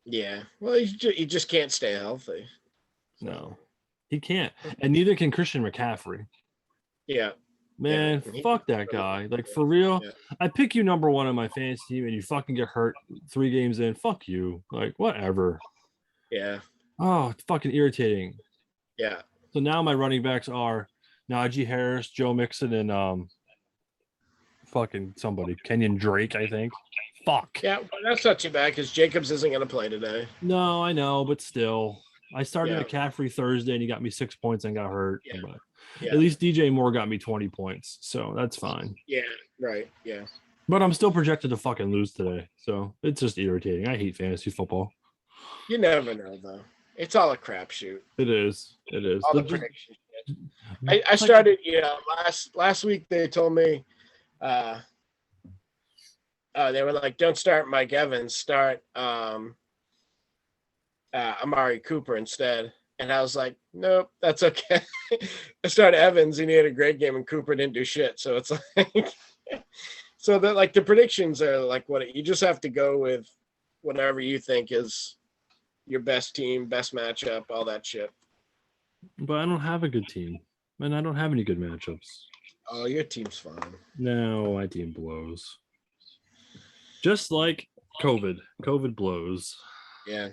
Yeah, well, he just can't stay healthy. No, he can't, and neither can Christian McCaffrey. Yeah. Man, fuck that guy. For real, I pick you number 1 on my fantasy team and you fucking get hurt 3 games in. Fuck you. Whatever. Yeah. Oh, it's fucking irritating. Yeah. So now my running backs are Najee Harris, Joe Mixon, and fucking somebody. Kenyon Drake, I think. Fuck. Yeah, well, that's not too bad because Jacobs isn't going to play today. No, I know, but still. I started McCaffrey Thursday and he got me 6 points and got hurt. Yeah. But at least DJ Moore got me 20 points, so that's fine. Yeah, right. Yeah. But I'm still projected to fucking lose today, so it's just irritating. I hate fantasy football. You never know, though. It's all a crapshoot. It is. All the predictions. I started, last week they told me, they were don't start Mike Evans, start Amari Cooper instead. And I was nope, that's okay. I started Evans and he had a great game and Cooper didn't do shit. So it's so that the predictions are what you just have to go with whatever you think is your best team, best matchup, all that shit. But I don't have a good team. And I don't have any good matchups. Oh, your team's fine. No, my team blows. Just like COVID. COVID blows. Yeah.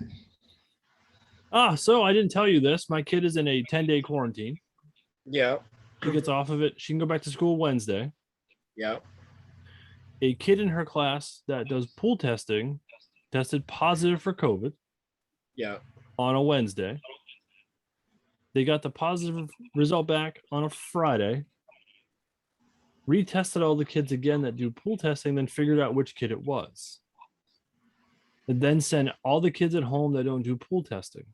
So I didn't tell you this. My kid is in a 10-day quarantine. Yeah. She gets off of it. She can go back to school Wednesday. Yeah. A kid in her class that does pool testing tested positive for COVID. Yeah. On a Wednesday. They got the positive result back on a Friday. Retested all the kids again that do pool testing, then figured out which kid it was. And then send all the kids at home that don't do pool testing.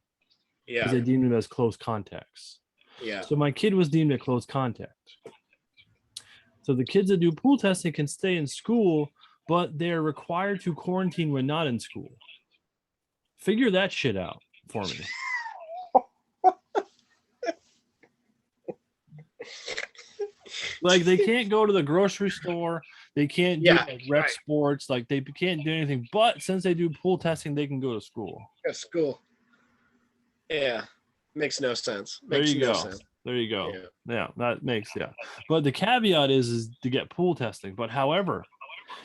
Yeah. Because they deemed them as close contacts. Yeah. So my kid was deemed a close contact. So the kids that do pool testing can stay in school, but they're required to quarantine when not in school. Figure that shit out for me. Like, they can't go to the grocery store. They can't do like rec sports. Like, they can't do anything. But since they do pool testing, they can go to school. At school. Yeah. Makes no sense. There you go. There you go. Yeah, that makes, But the caveat is to get pool testing. But however,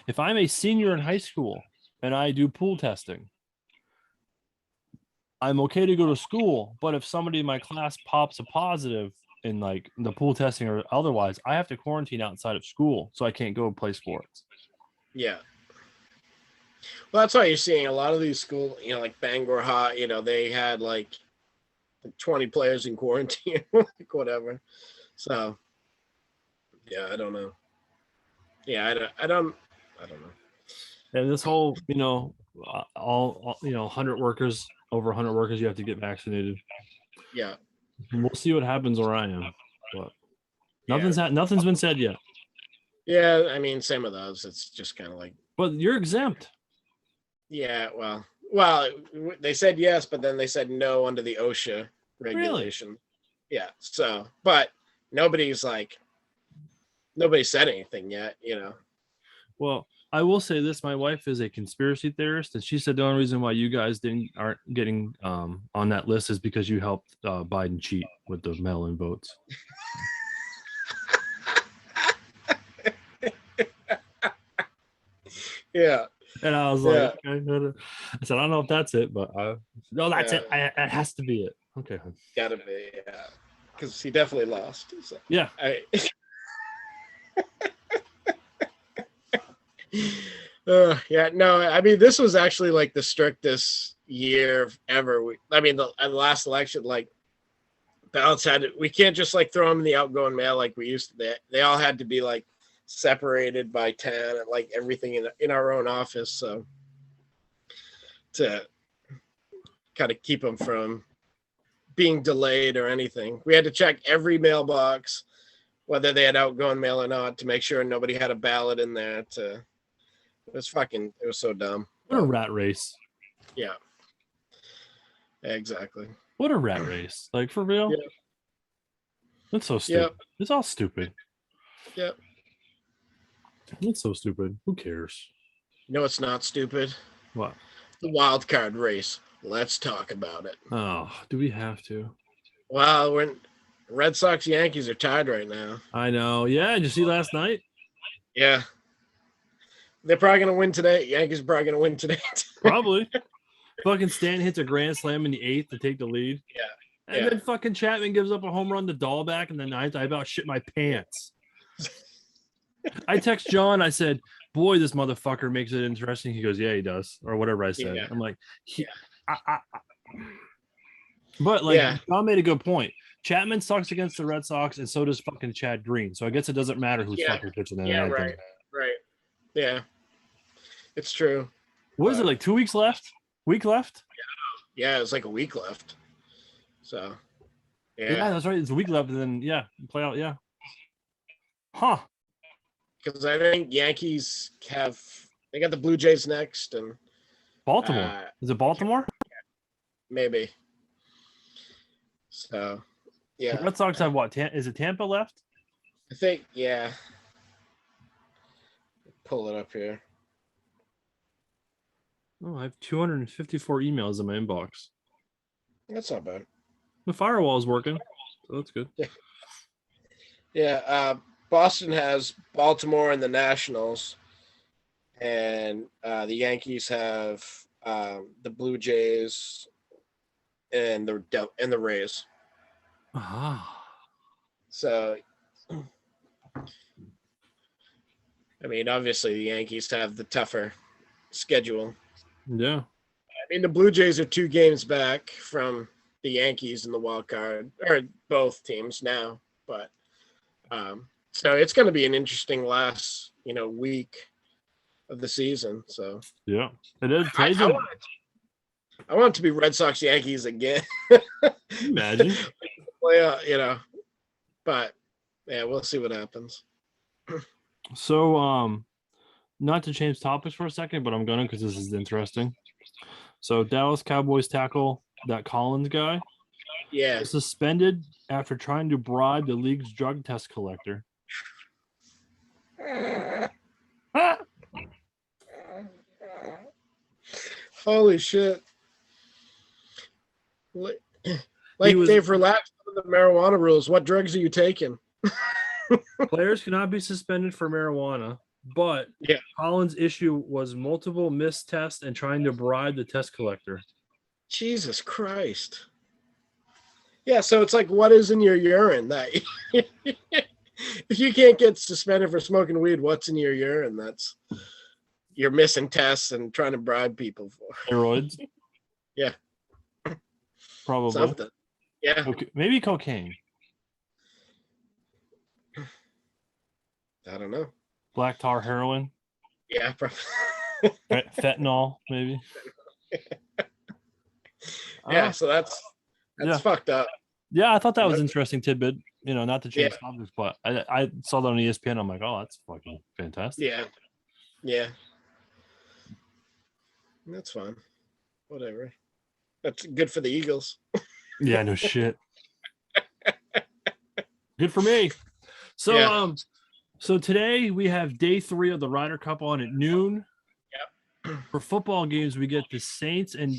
if I'm a senior in high school and I do pool testing, I'm okay to go to school. But if somebody in my class pops a positive in like the pool testing or otherwise, I have to quarantine outside of school, so I can't go play sports. Yeah. Well, that's why you're seeing a lot of these schools, like Bangor High, they had like 20 players in quarantine, like whatever. So, yeah, I don't know. Yeah, I don't know. And this whole, all 100 workers, over 100 workers, you have to get vaccinated. Yeah. We'll see what happens where I am, but nothing's been said yet. Yeah, I mean, same with us. It's just kind of like. But you're exempt. Yeah, well, they said yes, but then they said no under the OSHA regulation. Really? Yeah. So, but nobody said anything yet. Well, I will say this: my wife is a conspiracy theorist, and she said the only reason why you guys aren't getting on that list is because you helped Biden cheat with the mail-in votes. Yeah. And I was like, I said, I don't know if that's it, but no, that's it. It has to be it. Okay. Gotta be, yeah. Because he definitely lost. So. Yeah. Yeah, no, I mean, this was actually like the strictest year ever. The last election, like ballots we can't just like throw them in the outgoing mail like we used to. They all had to be like separated by 10 and like everything in our own office. So to kind of keep them from being delayed or anything, we had to check every mailbox, whether they had outgoing mail or not, to make sure nobody had a ballot in there. It was so dumb. What a rat race. Yeah. Exactly. What a rat race. Like, for real? Yeah. That's so stupid. Yep. It's all stupid. Yep. It's so stupid. Who cares? It's not stupid. What? The wild card race. Let's talk about it. Oh, do we have to? Well, when Red Sox Yankees are tied right now. I know. Yeah, did you see last night? Yeah. They're probably going to win today. Yankees are probably going to win today. Probably. Fucking Stanton hits a grand slam in the 8th to take the lead. Yeah. And then fucking Chapman gives up a home run to Dahlback in the 9th. I about shit my pants. I text John. I said, boy, this motherfucker makes it interesting. He goes, yeah, he does. Or whatever I said. Yeah. I'm like, But like, John made a good point. Chapman sucks against the Red Sox, and so does fucking Chad Green. So I guess it doesn't matter who's fucking pitching. Yeah, right. Yeah, it's true. What is it, like 2 weeks left? Week left? Yeah, it's like a week left. So, yeah, that's right. It's a week left, and then play out. Yeah. Huh? Because I think Yankees they got the Blue Jays next, and Baltimore. Is it Baltimore? Maybe. So, yeah. The Red Sox have what? Is it Tampa left? I think, yeah. Pull it up here. Oh, I have 254 emails in my inbox. That's not bad. The firewall is working, so that's good. Yeah. Boston has Baltimore and the Nationals, and the Yankees have the Blue Jays and the Rays. So, I mean, obviously the Yankees have the tougher schedule. Yeah. I mean, the Blue Jays are 2 games back from the Yankees in the wild card, or both teams now. But so it's going to be an interesting last, week of the season. So yeah, it is. I want it to be Red Sox Yankees again. Imagine. But yeah, we'll see what happens. So not to change topics for a second, but I'm gonna because this is interesting. So Dallas Cowboys tackle that Collins guy Yeah. was suspended after trying to bribe the league's drug test collector. Holy shit. Like they've relaxed the marijuana rules. What drugs are you taking? Players cannot be suspended for marijuana, but Collins' issue was multiple missed tests and trying to bribe the test collector. Jesus Christ. Yeah, so it's like, what is in your urine? That if you can't get suspended for smoking weed, what's in your urine? That's you're missing tests and trying to bribe people for steroids. Yeah, probably something. Yeah, maybe cocaine. I don't know. Black tar heroin. Yeah, probably. Fentanyl, maybe. Yeah, so that's fucked up. Yeah, I thought that was an interesting tidbit. You know, not to change topics, but I saw that on ESPN. I'm like, oh, that's fucking fantastic. Yeah. That's fine. Whatever. That's good for the Eagles. Yeah, no shit. Good for me. So, so today we have day 3 of the Ryder Cup on at noon. Yep. For football games, we get the Saints and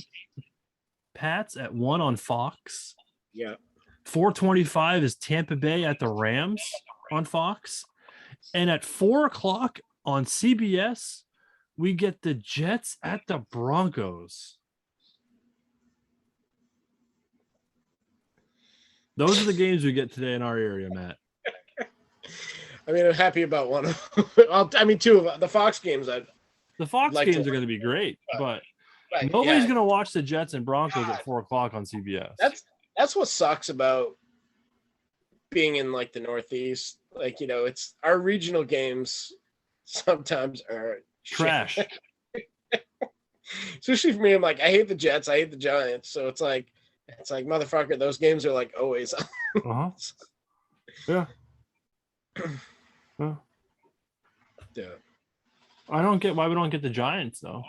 Pats at 1 on Fox. Yeah. 4:25 is Tampa Bay at the Rams on Fox. And at 4:00 on CBS, we get the Jets at the Broncos. Those are the games we get today in our area, Matt. I mean, I'm happy about one of them. I mean, 2 of them. The Fox games. The Fox games are going to be great, but nobody's going to watch the Jets and Broncos at 4:00 on CBS. That's what sucks about being in like the Northeast. Like, you know, it's our regional games sometimes are trash. Especially for me, I'm like, I hate the Jets, I hate the Giants. So it's like motherfucker, those games are like always on. Yeah. Yeah. I don't get why we don't get the Giants though.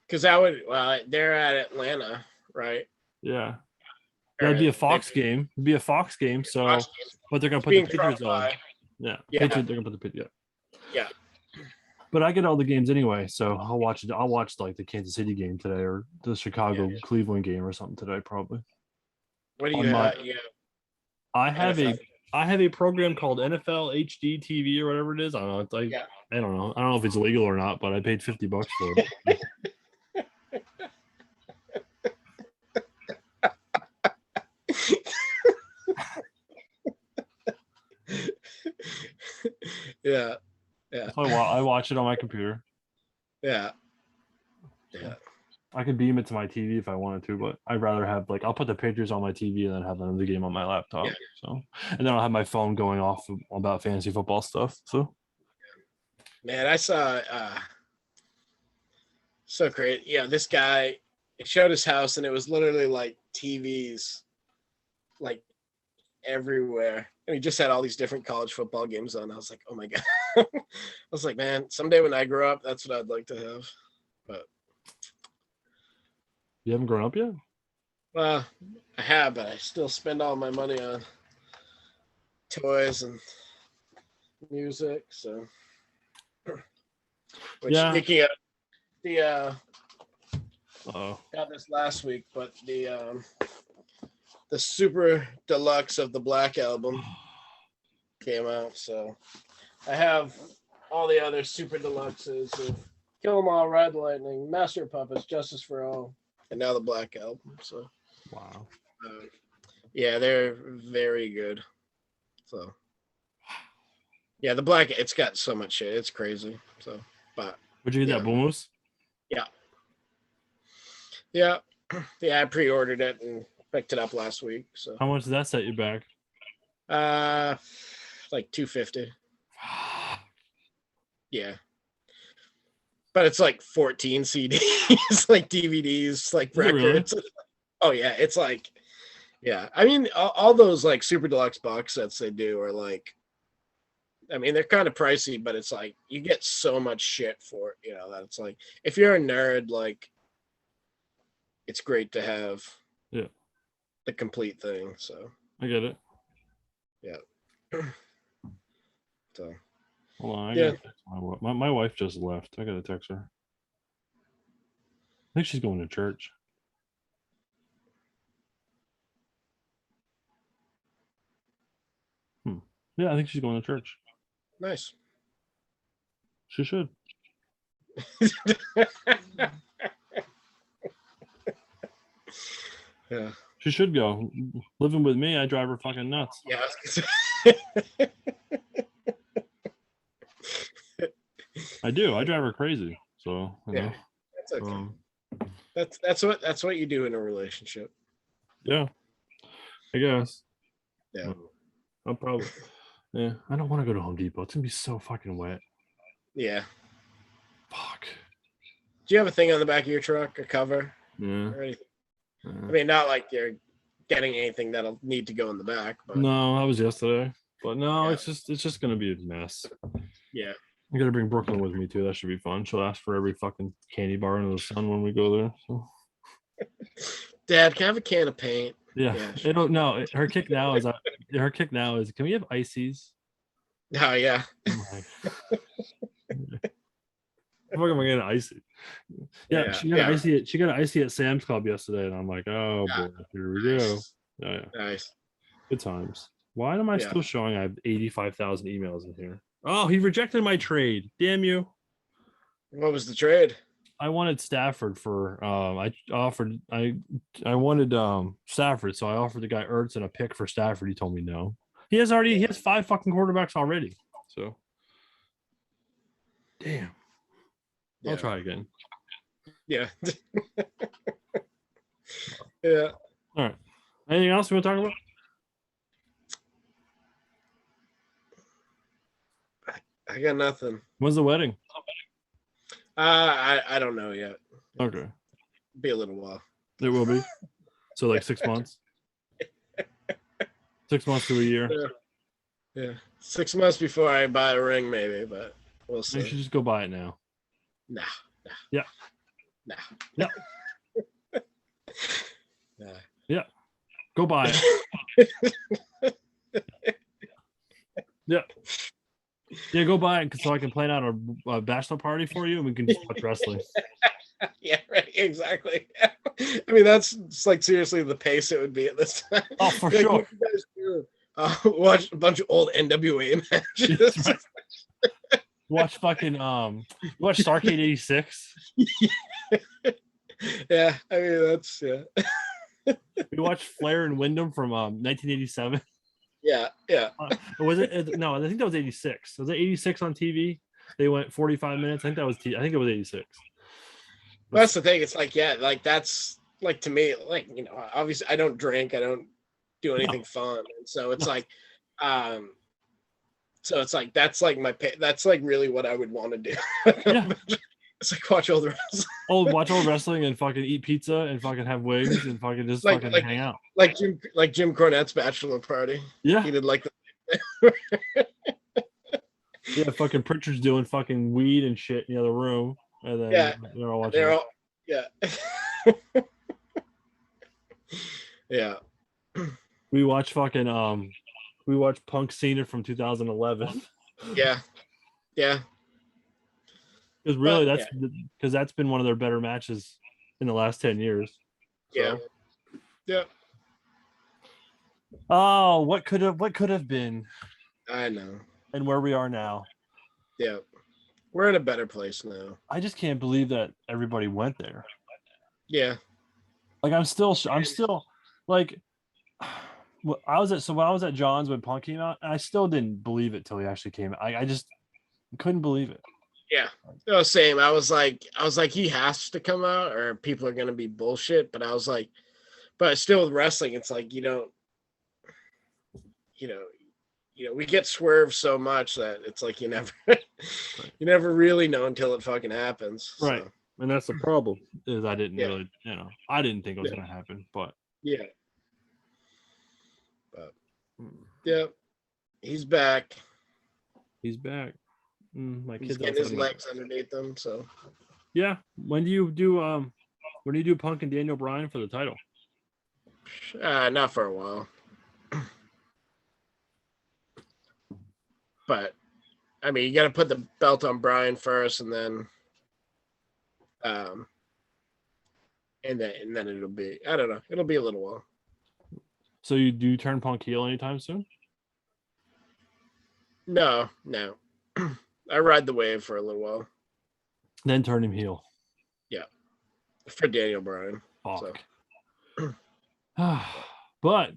Because they're at Atlanta, right? Yeah. That'd be a Fox game. It'd be a Fox game. So, but they're gonna put the Patriots on. Yeah. They're gonna put the Patriots. Yeah. But I get all the games anyway, so I'll watch it. I'll watch like the Kansas City game today or the Chicago Cleveland game or something today, probably. What do you have? I have a program called NFL HD TV or whatever it is. I don't know. It's like I don't know. I don't know if it's legal or not, but I paid $50 for it. Yeah. So I watch it on my computer. Yeah. I can beam it to my TV if I wanted to, but I'd rather have I'll put the pictures on my TV and then have another game on my laptop. Yeah. So, and then I'll have my phone going off about fantasy football stuff. So, man, I saw so great. Yeah, this guy showed his house and it was literally like TVs, like everywhere. And he just had all these different college football games on. I was like, oh my God. I was like, man, someday when I grow up, that's what I'd like to have. But you haven't grown up yet? Well, I have, but I still spend all my money on toys and music. So, speaking of the got this last week, but the super deluxe of the Black Album came out. So I have all the other super deluxes of Kill 'Em All, Ride the Lightning, Master of Puppets, Justice for All, and now the Black Album. So wow. Yeah, they're very good. So yeah, the Black, it's got so much shit. It's crazy. So, but would you get that bonus? Yeah. I pre-ordered it and picked it up last week. So how much does that set you back? Like $250. Yeah. But it's like 14 CDs, like DVDs, like records. Really? Oh yeah, it's like, yeah. I mean, all those like super deluxe box sets they do are like I mean, they're kind of pricey, but it's like you get so much shit for it, you know, that it's like if you're a nerd, like it's great to have the complete thing. So I get it. Yeah. So hold on, I gotta text my wife just left. I gotta text her. I think she's going to church. Yeah, I think she's going to church. Nice. She should. Yeah. She should go. Living with me, I drive her fucking nuts. Yeah. I do. I drive her crazy. So you know. That's okay. That's what you do in a relationship. Yeah. I guess. Yeah. I'll probably. Yeah. I don't want to go to Home Depot. It's gonna be so fucking wet. Yeah. Fuck. Do you have a thing on the back of your truck, a cover? Yeah. Or anything? I mean, not like you're getting anything that'll need to go in the back. But no, that was yesterday. But no, it's just gonna be a mess. Yeah. I gotta bring Brooklyn with me too. That should be fun. She'll ask for every fucking candy bar under the sun when we go there. So. Dad, can I have a can of paint? Yeah. It'll no. Her kick now is can we have ices? Oh yeah. What am I getting icy? Yeah, she got icy. She got icy at Sam's Club yesterday, and I'm like, oh boy, here we go. Yeah. Nice. Good times. Why am I still showing I have 85,000 emails in here? Oh, he rejected my trade. Damn you. What was the trade? I wanted Stafford for I wanted Stafford, so I offered the guy Ertz and a pick for Stafford. He told me no. He has 5 fucking quarterbacks already. So damn. I'll try again. Yeah. Yeah. All right. Anything else we want to talk about? I got nothing. When's the wedding? I don't know yet. Okay. Be a little while. It will be. So like 6 months. 6 months to a year. Yeah. 6 months before I buy a ring, maybe, but we'll see. You should just go buy it now. Nah. Yeah. Nah. Yeah. Nah. Yeah. Go buy it. Yeah. Yeah, go buy it so I can plan out a bachelor party for you and we can just watch wrestling. Yeah, right. Exactly. I mean, that's like seriously the pace it would be at this time. Oh, for sure. What you guys do? Watch a bunch of old NWA matches. Right. Watch fucking watch Starcade 86. Yeah, I mean that's We watched Flair and Wyndham from 1987. Yeah. Was it? No, I think that was 86. Was it 86 on TV? They went 45 minutes. I think it was 86. That's the thing. It's like, like that's like to me, like, you know, obviously I don't drink, I don't do anything fun, and so it's like, so it's like that's like that's like really what I would want to do. Yeah. It's like watch old wrestling. Watch old wrestling and fucking eat pizza and fucking have wings and fucking just fucking hang out. Like Jim Cornette's bachelor party. Yeah. He did like Yeah, fucking Pritchard's doing fucking weed and shit in the other room. And then they're all watching. Yeah. We watched fucking we watched Punk Cena from 2011. Yeah. Because really, that's been one of their better matches in the last 10 years. So. Yeah. Oh, what could have been? I know. And where we are now. Yeah. We're in a better place now. I just can't believe that everybody went there. Yeah. Like I'm still like when I was at John's when Punk came out, I still didn't believe it till he actually came out. I just couldn't believe it. Yeah. No, same. I was like, he has to come out or people are gonna be bullshit. But I was like, but still with wrestling, it's like you don't, you know, we get swerved so much that it's like you never really know until it fucking happens. Right. So. And that's the problem is I didn't really, I didn't think it was gonna happen, but But he's back. He's back. My He's kid's getting his legs underneath him. So yeah. When do you do Punk and Daniel Bryan for the title? Not for a while. But I mean, you got to put the belt on Bryan first, and then and then it'll be, I don't know, it'll be a little while. So you do turn Punk heel anytime soon? No. I ride the wave for a little while. Then turn him heel. Yeah. For Daniel Bryan. Fuck. So. But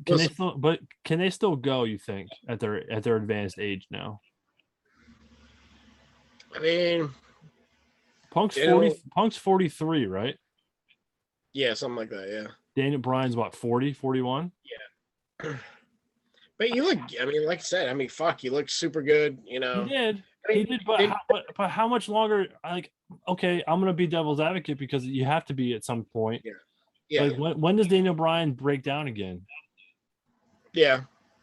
can they still go, you think, at their advanced age now? I mean, Punk's 43, right? Yeah, something like that, yeah. Daniel Bryan's what, 40, 41? Yeah. But you look, I mean, like I said, I mean, fuck, you look super good, you know. He did, but how much longer? Like, okay, I'm gonna be devil's advocate because you have to be at some point. Yeah. Like, when does Daniel Bryan break down again? Yeah.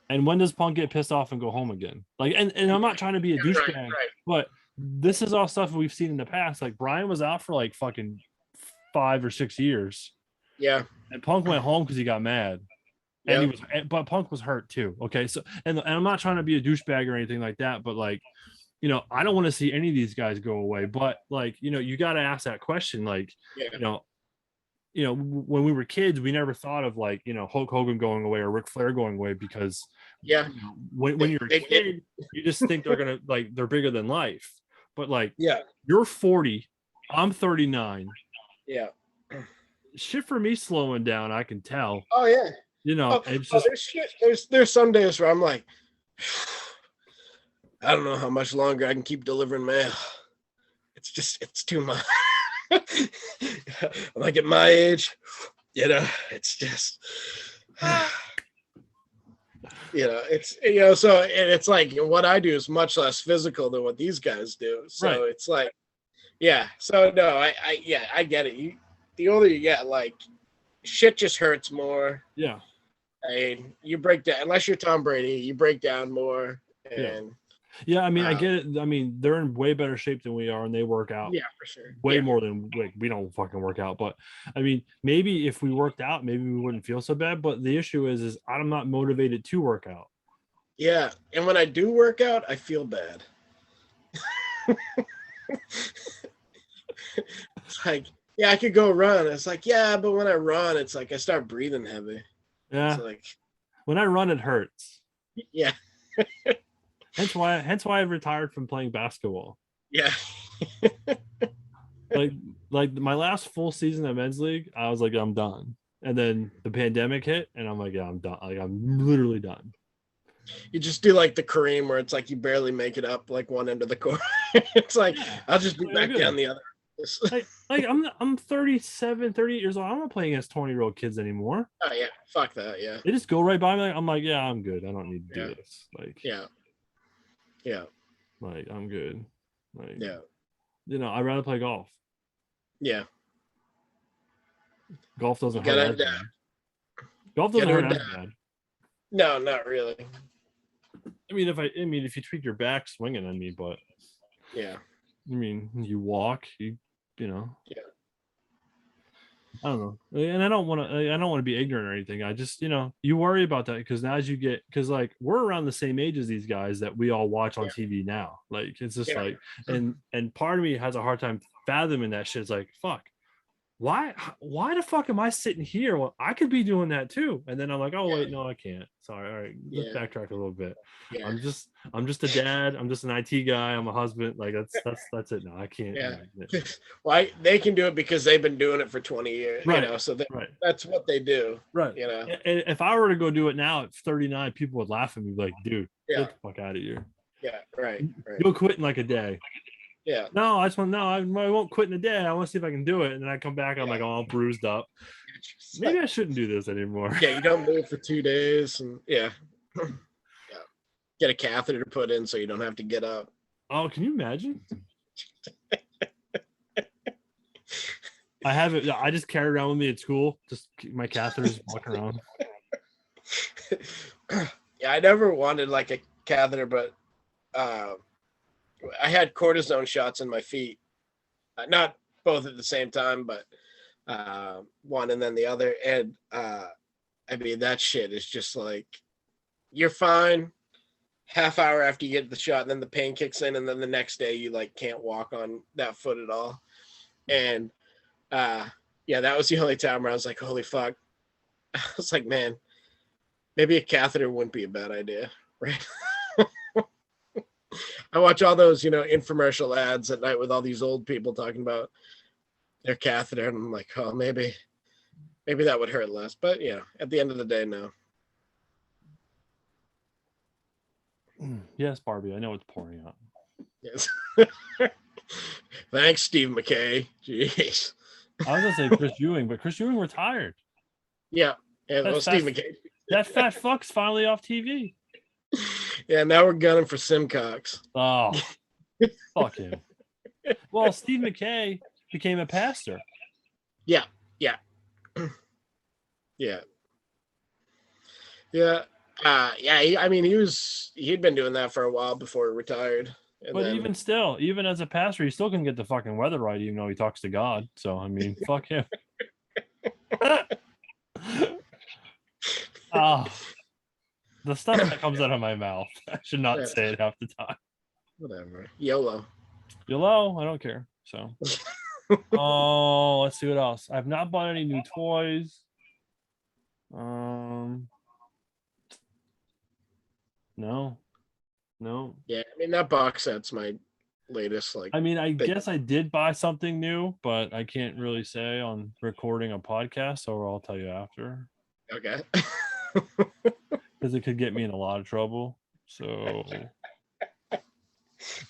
And when does Punk get pissed off and go home again? Like, and I'm not trying to be a douchebag, right. but this is all stuff we've seen in the past. Like, Bryan was out for like fucking 5 or 6 years. Yeah. And Punk went home because he got mad. And but Punk was hurt too. Okay. So, and I'm not trying to be a douchebag or anything like that, but like, you know, I don't want to see any of these guys go away, but like, you know, you got to ask that question. Like, you know, when we were kids, we never thought of like, you know, Hulk Hogan going away or Ric Flair going away because you know, when you're a kid, you just think they're going to like, they're bigger than life. But like, you're 40, I'm 39. Yeah. Shit for me slowing down, I can tell. Oh yeah. You know, it's just there's some days where I'm like, I don't know how much longer I can keep delivering mail. It's too much. I'm like at my age, you know, it's just, you know, it's, you know, so, and it's like what I do is much less physical than what these guys do. So It's like, yeah. So no, I get it. The older you get, like, shit just hurts more. Yeah. I mean, you break down, unless you're Tom Brady, you break down more. And yeah, I mean, I get it. I mean, they're in way better shape than we are, and they work out. Yeah, for sure. Way more than like we don't fucking work out. But I mean, maybe if we worked out, maybe we wouldn't feel so bad. But the issue is I'm not motivated to work out. Yeah, and when I do work out, I feel bad. It's like, yeah, I could go run. It's like, yeah, but when I run, it's like I start breathing heavy. Yeah. It's like when I run, it hurts. Yeah. Hence why I retired from playing basketball. Yeah. like my last full season at men's league, I was like, I'm done. And then the pandemic hit, and I'm like, yeah, I'm done. Like, I'm literally done. You just do like the Kareem where it's like you barely make it up like one end of the court. It's like, I'll just be back down the other. like I'm 37, 38 years old. I'm not playing against 20-year-old kids anymore. Oh yeah, fuck that. Yeah, they just go right by me. I'm like, yeah, I'm good. I don't need to do this. Like, yeah, like I'm good. Like, you know, I'd rather play golf. Yeah, golf doesn't hurt as bad. Golf doesn't hurt as bad. No, not really. I mean, if you tweak your back swinging on me, but yeah. I mean, you walk, you know. Yeah. I don't know, and I don't want to be ignorant or anything. I just, you know, you worry about that because now as you get, because like we're around the same age as these guys that we all watch on TV now. Like it's just like, and part of me has a hard time fathoming that shit. It's like, fuck, why the fuck am I sitting here? Well, I could be doing that too. And then I'm like, oh wait, no, I can't. Sorry. All right, let's backtrack a little bit. Yeah. I'm just a dad. I'm just an IT guy. I'm a husband. Like that's it. No, I can't. Yeah. Well, they can do it because they've been doing it for 20 years. Right. You know, so that's what they do. Right. You know. And if I were to go do it now at 39, people would laugh at me like, dude, get the fuck out of here. Yeah. Right. You'll quit in like a day. Yeah. No, I won't quit in a day. I want to see if I can do it. And then I come back, I'm like all bruised up. Maybe I shouldn't do this anymore. Yeah, you don't move for 2 days, and yeah. Get a catheter to put in so you don't have to get up. Oh, can you imagine? I have it. I just carry around with me at school. Just keep my catheters, walk around. Yeah, I never wanted like a catheter, but I had cortisone shots in my feet, not both at the same time, but one and then the other. And I mean, that shit is just like, you're fine half hour after you get the shot, and then the pain kicks in, and then the next day you like can't walk on that foot at all. And yeah, that was the only time where I was like, holy fuck. I was like, man, maybe a catheter wouldn't be a bad idea, right? I watch all those, infomercial ads at night with all these old people talking about their catheter, and I'm like, oh, maybe that would hurt less. But at the end of the day, no. Yes, Barbie, I know it's pouring out. Yes. Thanks, Steve McKay. Jeez. I was gonna say Chris Ewing, but Chris Ewing retired. Yeah. Well, Steve McKay. That fat fuck's finally off TV. Yeah, now we're gunning for Simcox. Oh, fuck him. Well, Steve McKay became a pastor. Yeah. I mean, he'd been doing that for a while before he retired. But then, even still, even as a pastor, he still can get the fucking weather right, even though he talks to God. So, I mean, fuck him. The stuff that comes out of my mouth, I should not say it half the time. Whatever. YOLO. I don't care. So, let's see what else. I've not bought any new toys. No. Yeah, I mean, that box set's my latest. I mean, I guess I did buy something new, but I can't really say on recording a podcast, so I'll tell you after. Okay. Because it could get me in a lot of trouble. So,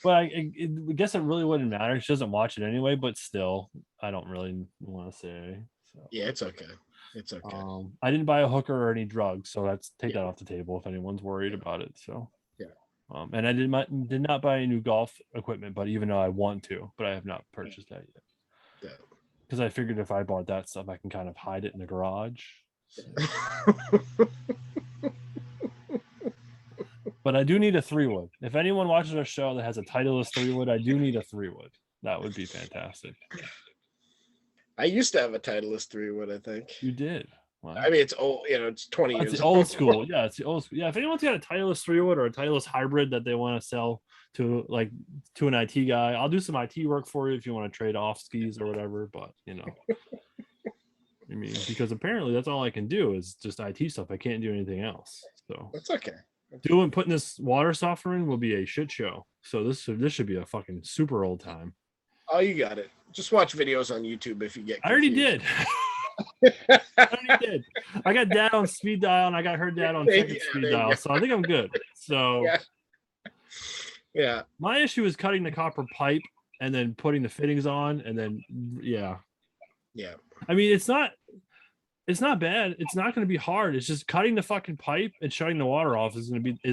but I guess it really wouldn't matter. She doesn't watch it anyway, but still, I don't really want to say. So. Yeah, it's okay. It's okay. I didn't buy a hooker or any drugs, so take that off the table if anyone's worried about it. So. And I did not buy any new golf equipment, but even though I want to, but I have not purchased that yet. Yeah. Because I figured if I bought that stuff, I can kind of hide it in the garage. So. But I do need a 3-wood. If anyone watches our show that has a Titleist 3-wood, I do need a 3-wood. That would be fantastic. I used to have a Titleist 3-wood, I think. You did? Wow. I mean, it's old, it's 20 years. It's old school. Yeah, it's the old school. Yeah, if anyone's got a Titleist 3-wood or a Titleist hybrid that they want to sell to an IT guy, I'll do some IT work for you if you want to trade off skis or whatever. But I mean, because apparently that's all I can do is just IT stuff. I can't do anything else. So that's okay. Putting this water softener in will be a shit show. So this should be a fucking super old time. Oh, you got it. Just watch videos on YouTube if you get confused. I already did. I got dad on speed dial and I got her dad on second speed dial, so I think I'm good. So yeah. My issue is cutting the copper pipe and then putting the fittings on, and then I mean, it's not bad. It's not going to be hard. It's just cutting the fucking pipe and shutting the water off is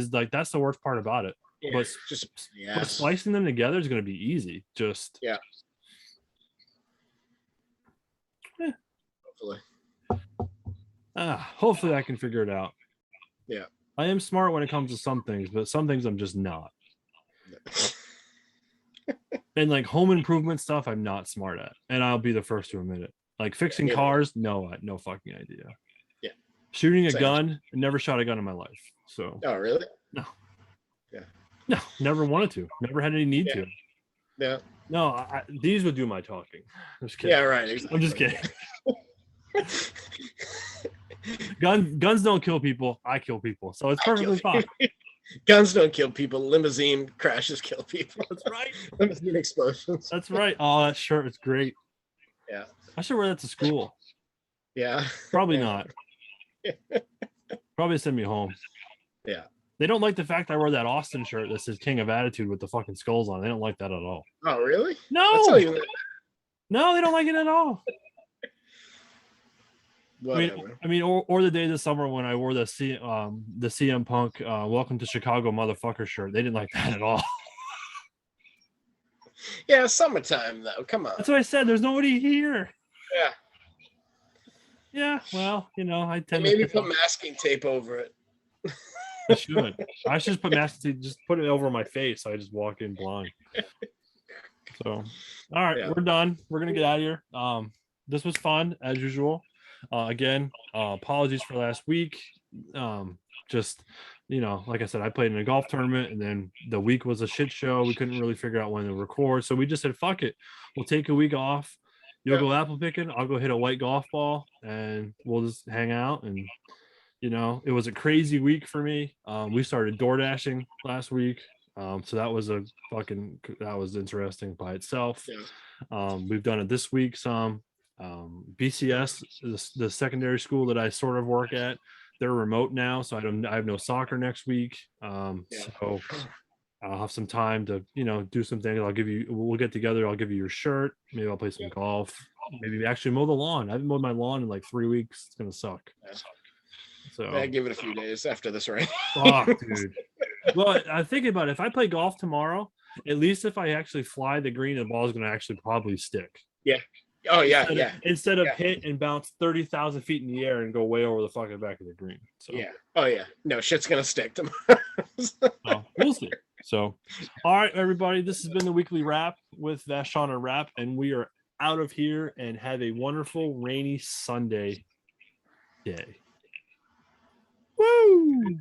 that's the worst part about it. Yeah, but splicing them together is going to be easy. Just hopefully I can figure it out. Yeah. I am smart when it comes to some things, but some things I'm just not. And like home improvement stuff, I'm not smart at, and I'll be the first to admit it. Like fixing cars, no fucking idea. Yeah. Shooting a gun, I never shot a gun in my life. So. Oh, really? No. Yeah. No, never wanted to. Never had any need to. Yeah. No, these would do my talking. I'm just kidding. Yeah, right. Exactly. I'm just kidding. Guns don't kill people. I kill people, so it's perfectly fine. Guns don't kill people. Limousine crashes kill people. That's right. Limousine explosions. That's right. Oh, that shirt is great. Yeah. I should wear that to school. Yeah. Probably not. Probably send me home. Yeah. They don't like the fact I wear that Austin shirt that says King of Attitude with the fucking skulls on. They don't like that at all. Oh, really? No. No, they don't like it at all. Whatever. I mean, or the day this summer when I wore the CM Punk "Welcome to Chicago, motherfucker" shirt. They didn't like that at all. Yeah, summertime though. Come on. That's what I said. There's nobody here. Yeah. Yeah. Well, I tend maybe put masking tape over it. I should. I should just put masking tape, just put it over my face. So I just walk in blind. So, all right, we're done. We're gonna get out of here. This was fun as usual. Again, apologies for last week. Just like I said, I played in a golf tournament, and then the week was a shit show. We couldn't really figure out when to record, so we just said, "Fuck it, we'll take a week off. You'll go apple picking. I'll go hit a white golf ball, and we'll just hang out." And it was a crazy week for me. We started door dashing last week. So that was interesting by itself. We've done it this week some. BCS, the secondary school that I sort of work at, they're remote now, so I have no soccer next week. So I'll have some time to do some things. We'll get together. I'll give you your shirt. Maybe I'll play some golf. Maybe actually mow the lawn. I haven't mowed my lawn in like 3 weeks. It's gonna suck. So give it a few days after this rain. Fuck, dude. Well, I'm thinking about it. If I play golf tomorrow, at least if I actually fly the green, the ball is going to actually probably stick. Yeah. Oh yeah, instead of hit and bounce 30,000 feet in the air and go way over the fucking back of the green. So yeah. Oh yeah. No, shit's gonna stick tomorrow. We'll see. So, all right, everybody. This has been the weekly wrap with Vachon and Rapp, and we are out of here. And have a wonderful rainy Sunday day. Woo!